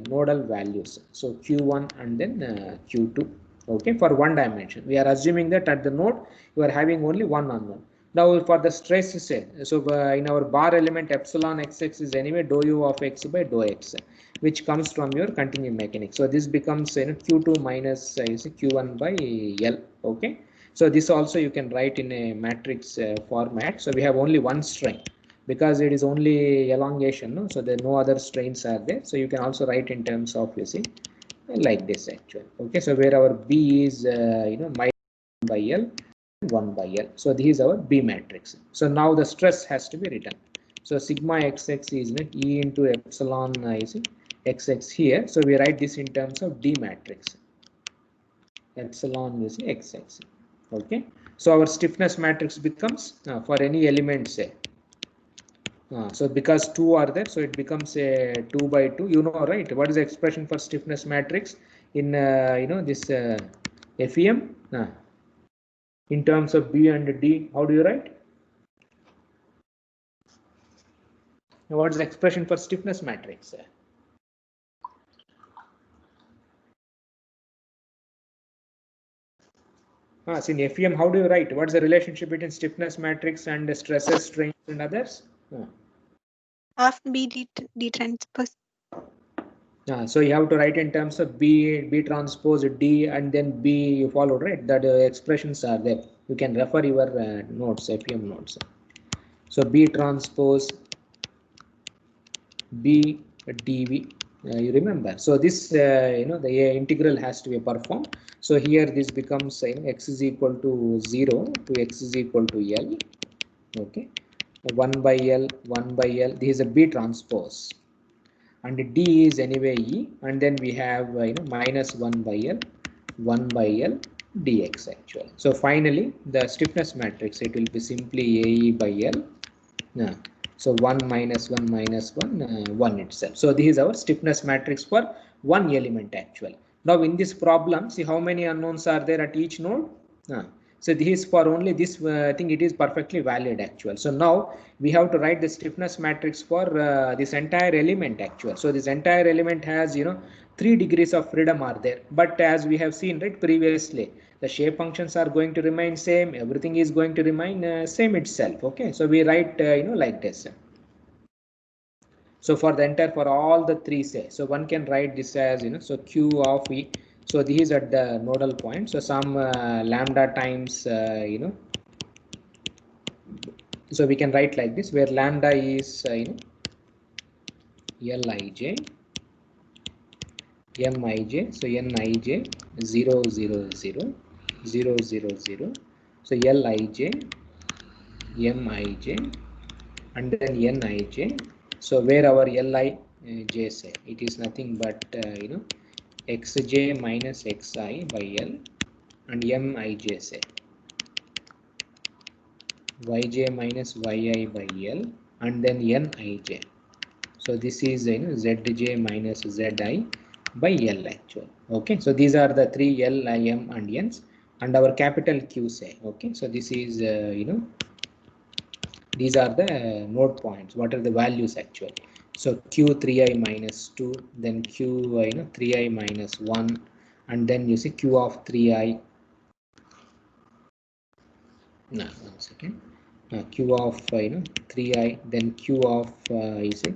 nodal values. So q1 and then q2. Okay, for one dimension, we are assuming that at the node you are having only one unknown. Now for the stress, say, so in our bar element epsilon xx is anyway dou u of x by dou x, which comes from your continuum mechanics. So this becomes q2 minus q1 by l. Okay, so this also you can write in a matrix format. So we have only one strain because it is only elongation, no? So there no other strains are there. So you can also write in terms of like this actually. Okay, so where our b is minus by l, 1 by l. So this is our B matrix. So now the stress has to be written. So sigma xx is E into epsilon xx here. So we write this in terms of D matrix. epsilon is xx. Okay, so our stiffness matrix becomes for any element, say. So because two are there, so it becomes a 2 by 2. You know, right? What is the expression for stiffness matrix in this FEM? In terms of B and D, how do you write? What is the expression for stiffness matrix? So in FEM, how do you write? What is the relationship between stiffness matrix and stresses, strains, and others? Half B transpose. So you have to write in terms of B transpose D, and then B you follow, right? That expressions are there. You can refer your notes, FEM notes. So B transpose B dV. You remember. So this the integral has to be performed. So here this becomes x is equal to 0 to x is equal to L. Okay, 1 by L, 1 by L. This is a B transpose, and D is anyway E, and then we have minus 1 by L, 1 by L dx actually. So finally the stiffness matrix, it will be simply AE by L. So 1 minus 1 minus 1, 1 itself. So this is our stiffness matrix for one element actually. Now in this problem, see how many unknowns are there at each node? So this is for only this thing, it is perfectly valid actual. So now we have to write the stiffness matrix for this entire element actual. So this entire element has 3 degrees of freedom are there, but as we have seen right previously, the shape functions are going to remain same, everything is going to remain same itself. Okay, so we write like this. So for the entire, for all the three, say, so one can write this as so Q of E. So this is at the nodal point, so some lambda times so we can write like this, where lambda is Lij, Mij, so Nij 0 0 0 0 0 0, so Lij, Mij, and then Nij. So where our Lij say, it is nothing but xj minus xi by L, and Mij say yj minus yi by L, and then Nij. So this is zj minus zi by L actually. Okay, so these are the three L, I, M and N's, and our capital Q say. Okay, so this is these are the node points. What are the values actually? So Q 3i minus 2, then Q 3i minus 1, and then you see Q of 3i. No, 1 second. Q of 3i, then Q of you see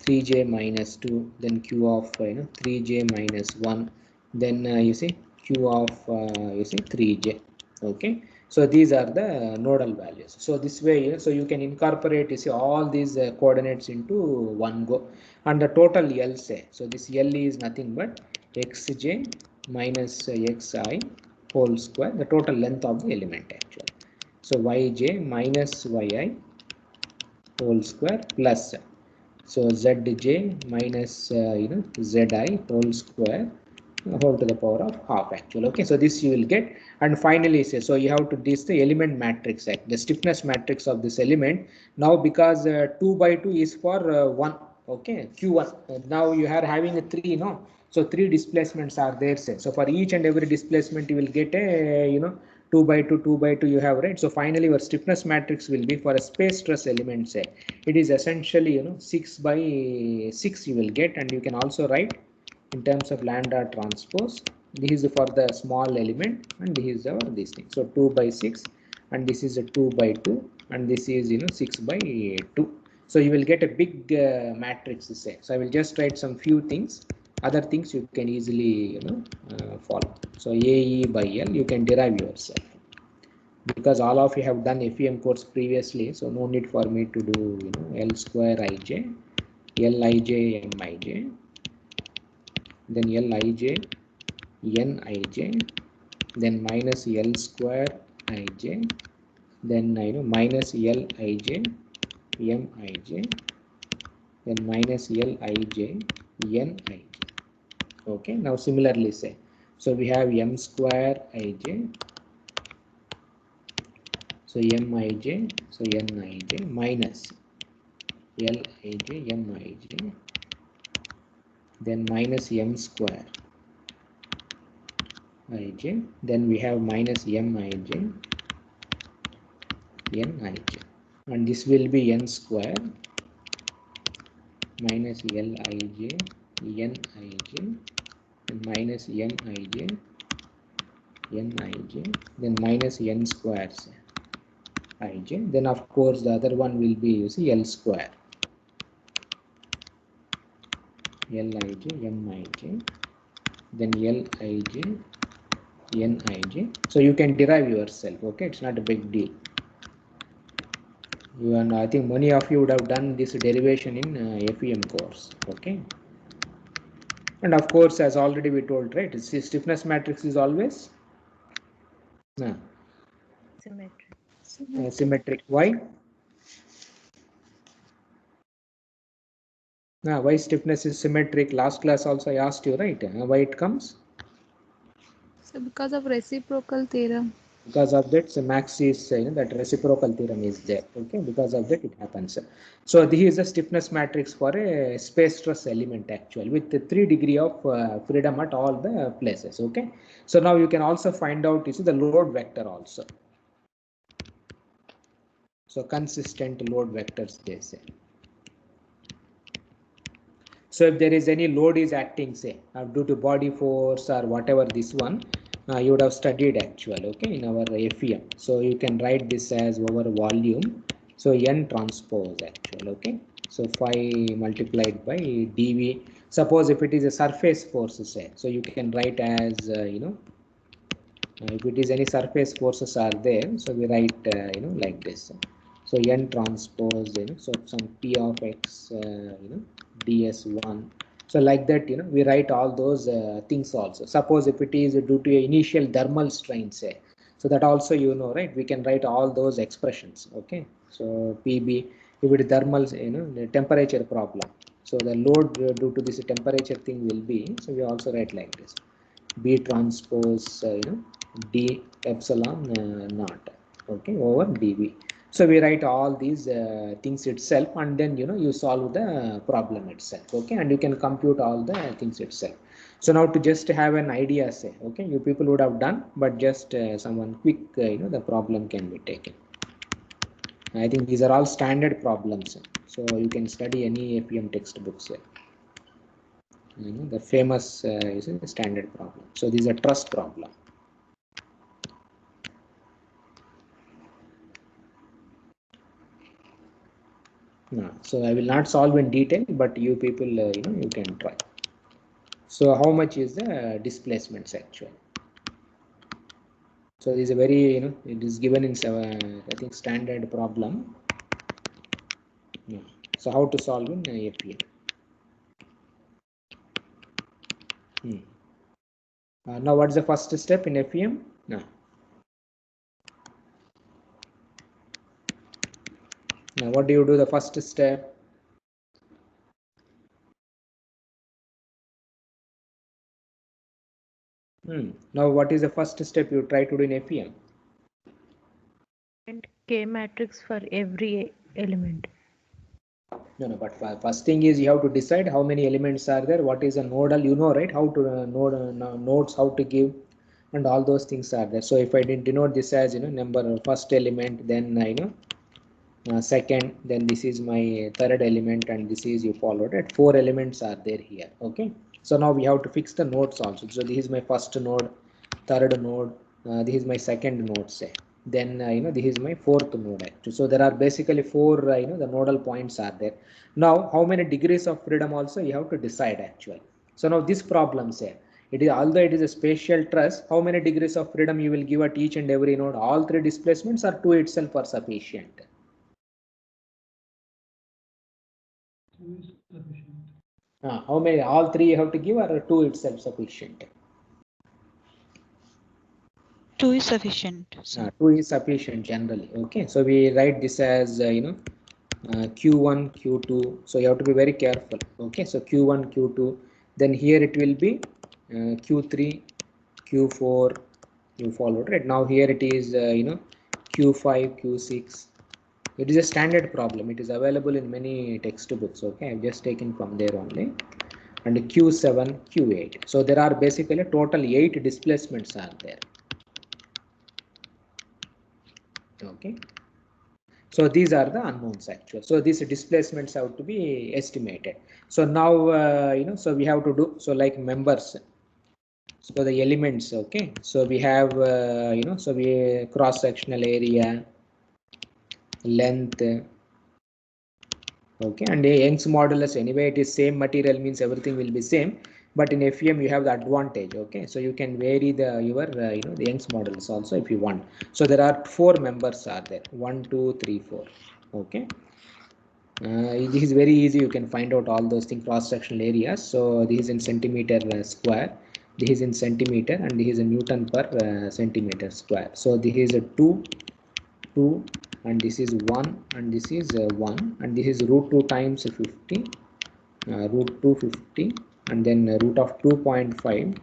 3j minus 2, then Q of 3j minus 1, then you see Q of 3j. Okay, so these are the nodal values. So this way, so you can incorporate all these coordinates into one go, and the total L say, so this L is nothing but xj minus xi whole square, the total length of the element actually. So yj minus yi whole square plus, so zj minus zi whole square whole to the power of half actually. Okay, so this you will get, and finally say, so you have to this the element matrix, the stiffness matrix of this element. Now because 2 by 2 is for 1, okay, Q1, now you are having a 3, so 3 displacements are there, say. So for each and every displacement you will get a 2 by 2 2 by 2 you have, right? So finally your stiffness matrix will be for a space stress element, say it is essentially 6 by 6 you will get, and you can also write in terms of lambda transpose. This is for the small element, and this is our this thing. So 2 by 6, and this is a 2 by 2, and this is 6 by 2. So you will get a big matrix, say. So I will just write some few things. Other things you can easily follow. So AE by L you can derive yourself, because all of you have done FEM course previously, so no need for me to do L square Ij, Lij, Mij, then Lij, Nij, then minus L square Ij, then minus Lij, Mij, then minus Lij, Nij. Okay, now similarly say, So we have m square ij. So mij, so nij minus lij mij, then minus m square ij, then we have minus mij nij, and this will be n square minus lij nij, and minus mij nij, then minus n squares ij, then of course the other one will be, you see, l square lij mij, then lij nij. So you can derive yourself, okay, it's not a big deal. And I think many of you would have done this derivation in FEM course, okay. And of course, as already we told, right, stiffness matrix is always symmetric. Why? Why stiffness is symmetric? Last class also I asked you, right? Why it comes? So because of reciprocal theorem. Because of that, so max is, that reciprocal theorem is there, okay, because of that it happens. So this is a stiffness matrix for a space stress element actually, with the 3 degree of freedom at all the places, okay. So now you can also find out, you see, the load vector also. So consistent load vectors they say. So if there is any load is acting, say due to body force or whatever, this one you would have studied actually, okay, in our FEM. So you can write this as over volume, so n transpose actually, okay. So phi multiplied by dv. Suppose if it is a surface force, say, so you can write as if it is any surface forces are there, so we write like this. So n transpose, so some p of x ds1. So like that, we write all those things also. Suppose if it is due to a initial thermal strain, say, so that also, right, we can write all those expressions, okay. So pb, if it is thermal, the temperature problem, so the load due to this temperature thing will be, so we also write like this, b transpose d epsilon naught, okay, over dv. So we write all these things itself, and then you solve the problem itself, okay, and you can compute all the things itself. So now to just have an idea, say, okay, you people would have done, but just someone quick, the problem can be taken. I think these are all standard problems, so you can study any FEM textbooks. The famous is a standard problem. So this is a truss problem. No, so I will not solve in detail, but you people, you can try. So how much is the displacements actually? So this is a very, it is given in I think standard problem. Yeah. So how to solve in FEM? Now what is the first step in FEM? Now what do you do the first step? Now what is the first step you try to do in FEM? And K matrix for every element. No, but first thing is you have to decide how many elements are there, what is a nodal, right, how to nodes, how to give, and all those things are there. So if I denote this as number first element, then second, then this is my third element, and this is you followed it. 4 elements are there here, okay. So now we have to fix the nodes also. So this is my first node, third node, this is my second node, say, then this is my fourth node actually. So there are basically 4 the nodal points are there. Now how many degrees of freedom also you have to decide actually. So now this problem, say, it is, although it is a spatial truss, how many degrees of freedom you will give at each and every node? All 3 displacements or 2 itself are sufficient? How many? All 3 you have to give, or 2 itself sufficient? 2 is sufficient. 2 is sufficient generally. Okay, so we write this as Q1, Q2. So you have to be very careful. Okay, so Q1, Q2. Then here it will be Q3, Q4, you followed, right? Now here it is, Q5, Q6. It is a standard problem. It is available in many textbooks. Okay, I've just taken from there only. And Q7, Q8. So there are basically total 8 displacements are there. Okay. So these are the unknowns actual. So these displacements have to be estimated. So now, so we have to do, so like members. So the elements, okay. So we have, so we cross-sectional area, length, okay, and a Young's modulus anyway it is same material means everything will be same, but in FEM you have the advantage, okay, so you can vary the your the Young's modulus also if you want. So there are 4 members are there, 1 2 3 4, okay. This is very easy, you can find out all those things, cross sectional areas. So this is in centimeter square, this is in centimeter, and this is a Newton per centimeter square. So this is a 2 and this is 1 and this is 1 and this is root 2 times 50, root 250, and then root of 2.5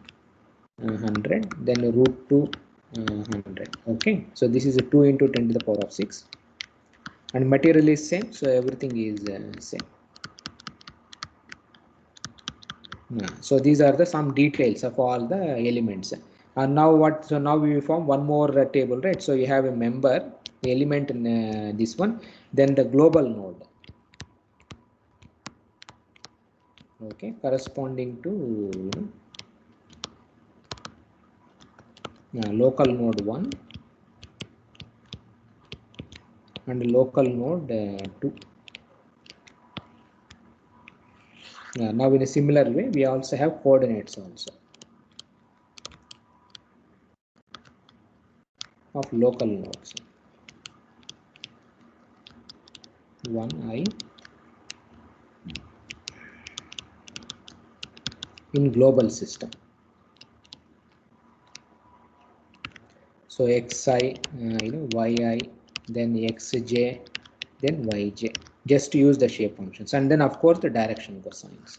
100, then root 2 100. Okay, so this is a 2 into 10 to the power of 6, and material is same, so everything is same. So these are the some details of all the elements. And now what? So now we form one more table, right? So you have a member, the element in this one, then the global node, okay, corresponding to local node 1 and local node 2. Now in a similar way, we also have coordinates also of local nodes. 1i in global system. So xi, yi, then xj, then yj. Just to use the shape functions, and then of course the direction cosines.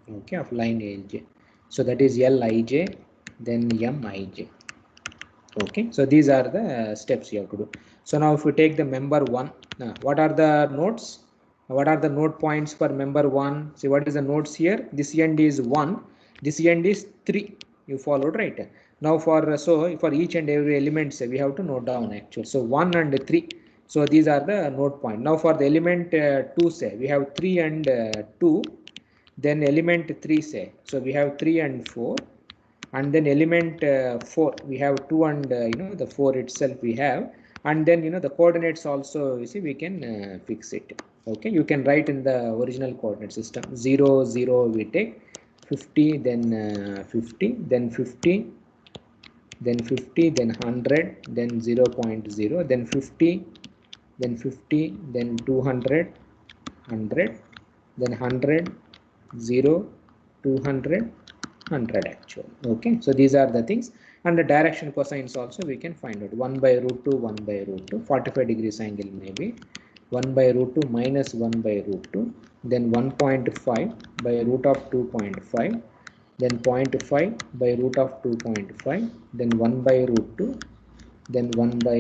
Okay, of line ALJ. So that is Lij, then Mij. Okay, so these are the steps you have to do. So now if we take the member 1, what are the nodes? What are the node points for member 1? See what is the nodes here? This end is 1, this end is 3. You followed, right? Now for each and every element, we have to note down actually. So 1 and 3. So these are the node point. Now for the element 2, say we have 3 and 2. Then element 3, say, so we have 3 and 4, and then element 4 we have 2 and the 4 itself we have, and then the coordinates also, you see, we can fix it. Okay, you can write in the original coordinate system. 0 0 we take, 50, then 50, then 50, then 50, then 100, then 0 0.0, then 50, then 50, then 200, 100, then 100, 0, 200, 100 actually. Okay, so these are the things, and the direction cosines also we can find out. 1 by root 2, 1 by root 2, 45 degrees angle maybe, 1 by root 2 minus 1 by root 2, then 1.5 by root of 2.5, then 0.5 by root of 2.5, then 1 by root 2, then 1 by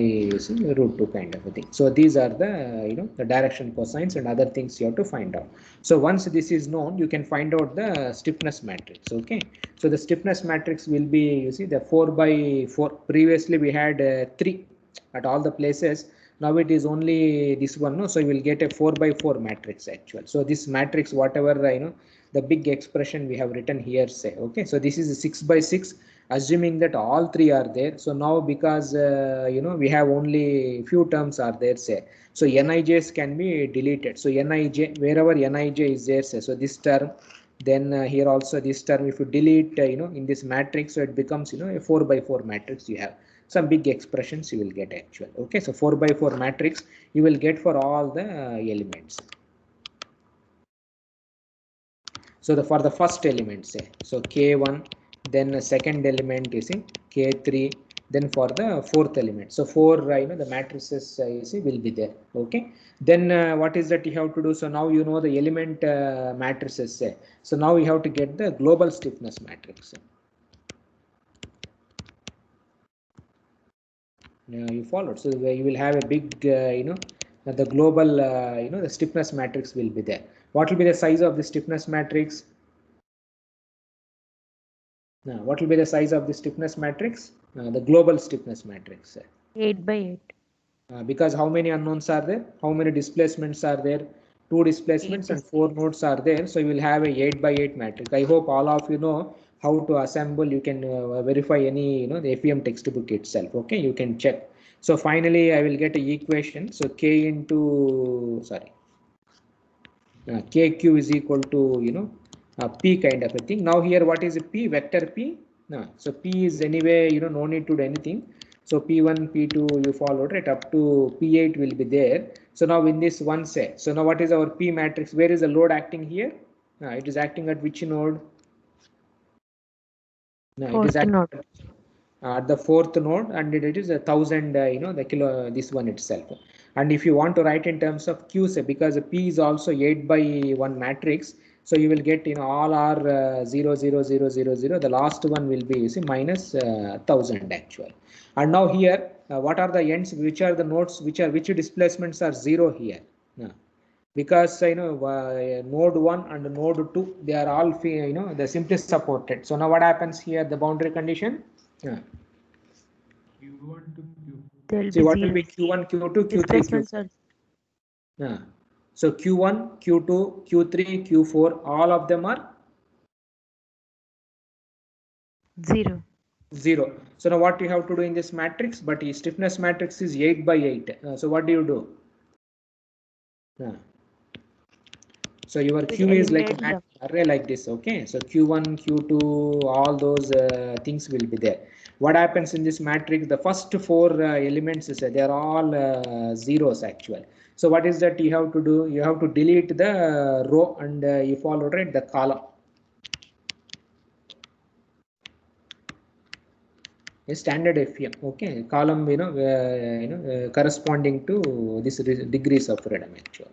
root 2 kind of a thing. So these are the the direction cosines and other things you have to find out. So once this is known, you can find out the stiffness matrix. Okay, so the stiffness matrix will be, you see, the 4 by 4. Previously we had 3 at all the places. Now it is only this one, no? So you will get a 4 by 4 matrix actual. So this matrix, whatever the big expression we have written here, say, okay, so this is a 6 by 6, assuming that all 3 are there. So now because we have only few terms are there, say, so Nij's can be deleted. So Nij, wherever Nij is there, say, so this term, then here also this term, if you delete in this matrix, so it becomes a 4 by 4 matrix. You have some big expressions you will get actual. Okay, so 4 by 4 matrix you will get for all the elements. So for the first element, say, so K1, then the second element is in K3, then for the fourth element. So four, the matrices you see will be there. Okay. Then what is that you have to do? So now you know the element matrices. So now you have to get the global stiffness matrix. You followed. So you will have a big, the global, the stiffness matrix will be there. What will be the size of the stiffness matrix? Now, what will be the size of the stiffness matrix? The global stiffness matrix. 8 by 8. Because how many unknowns are there? How many displacements are there? 2 displacements and 4 nodes are there. So you will have a 8 by 8 matrix. I hope all of you know how to assemble. You can verify any, the FEM textbook itself. Okay, you can check. So finally, I will get an equation. So K into, KQ is equal to, P kind of a thing. Now here, what is a P? Vector P. So P is anyway, no need to do anything. So P1, P2, you followed right up to P8 will be there. So now in this one set, so now what is our P matrix? Where is the load acting here? It is acting at which node? It is acting at the fourth node, and it is 1000, the kilo, this one itself. And if you want to write in terms of Q, because P is also 8 by 1 matrix, so you will get all are 0, 0, 0, 0, 0. The last one will be, you see, minus 1000 actual. And now here, what are the ends? Which are the nodes? Which displacements are 0 here? Because node 1 and node 2, they are all they're simply supported. So now what happens here? The boundary condition. Q1 to Q2. See, what will be Q1, Q2, Q3, Q4? So Q1, Q2, Q3, Q4, all of them are 0. 0. So now what you have to do in this matrix? But the stiffness matrix is 8 by 8. So what do you do? So your Q is like an array like this. Okay. So Q1, Q2, all those things will be there. What happens in this matrix? The first 4 elements, they are all zeros actually. So what is that you have to do? You have to delete the row and you follow right the column. A standard FEM. Okay. Column, corresponding to this degrees of freedom actually.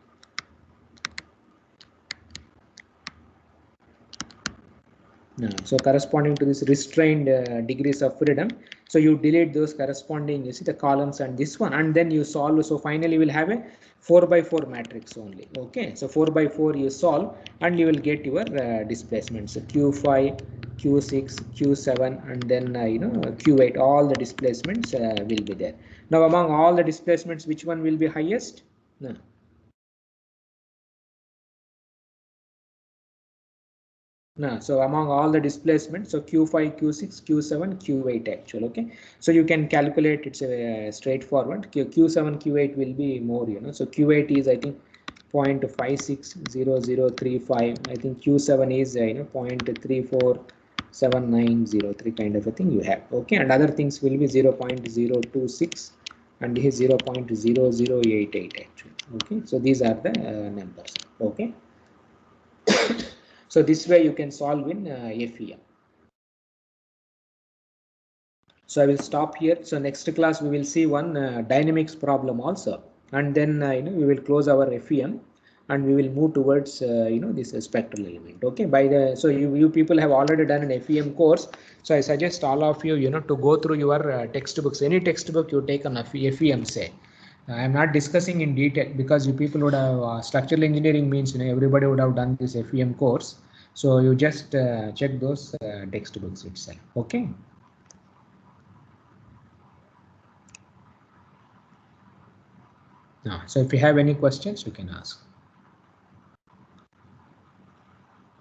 So corresponding to this restrained degrees of freedom, so you delete those corresponding, you see the columns and this one, and then you solve. So finally you will have a 4 by 4 matrix only. Okay, so 4 by 4 you solve and you will get your displacements. So Q5, Q6, Q7, and then Q8. All the displacements will be there. Now among all the displacements, which one will be highest? So among all the displacements, so Q5, Q6, Q7, Q8 actually. Okay, so you can calculate. It's straightforward. Q7, Q8 will be more. So Q8 is I think 0.560035. I think Q7 is 0.347903 kind of a thing you have. Okay, and other things will be 0.026 and here 0.0088 actually. Okay, so these are the numbers. Okay. So this way you can solve in FEM. So I will stop here. So next class we will see one dynamics problem also, and then we will close our FEM and we will move towards this spectral element. Okay. So you people have already done an FEM course. So I suggest all of you to go through your textbooks. Any textbook you take on FEM, say. I am not discussing in detail because you people would have structural engineering means everybody would have done this FEM course. So you just check those textbooks itself. Okay. So if you have any questions, you can ask.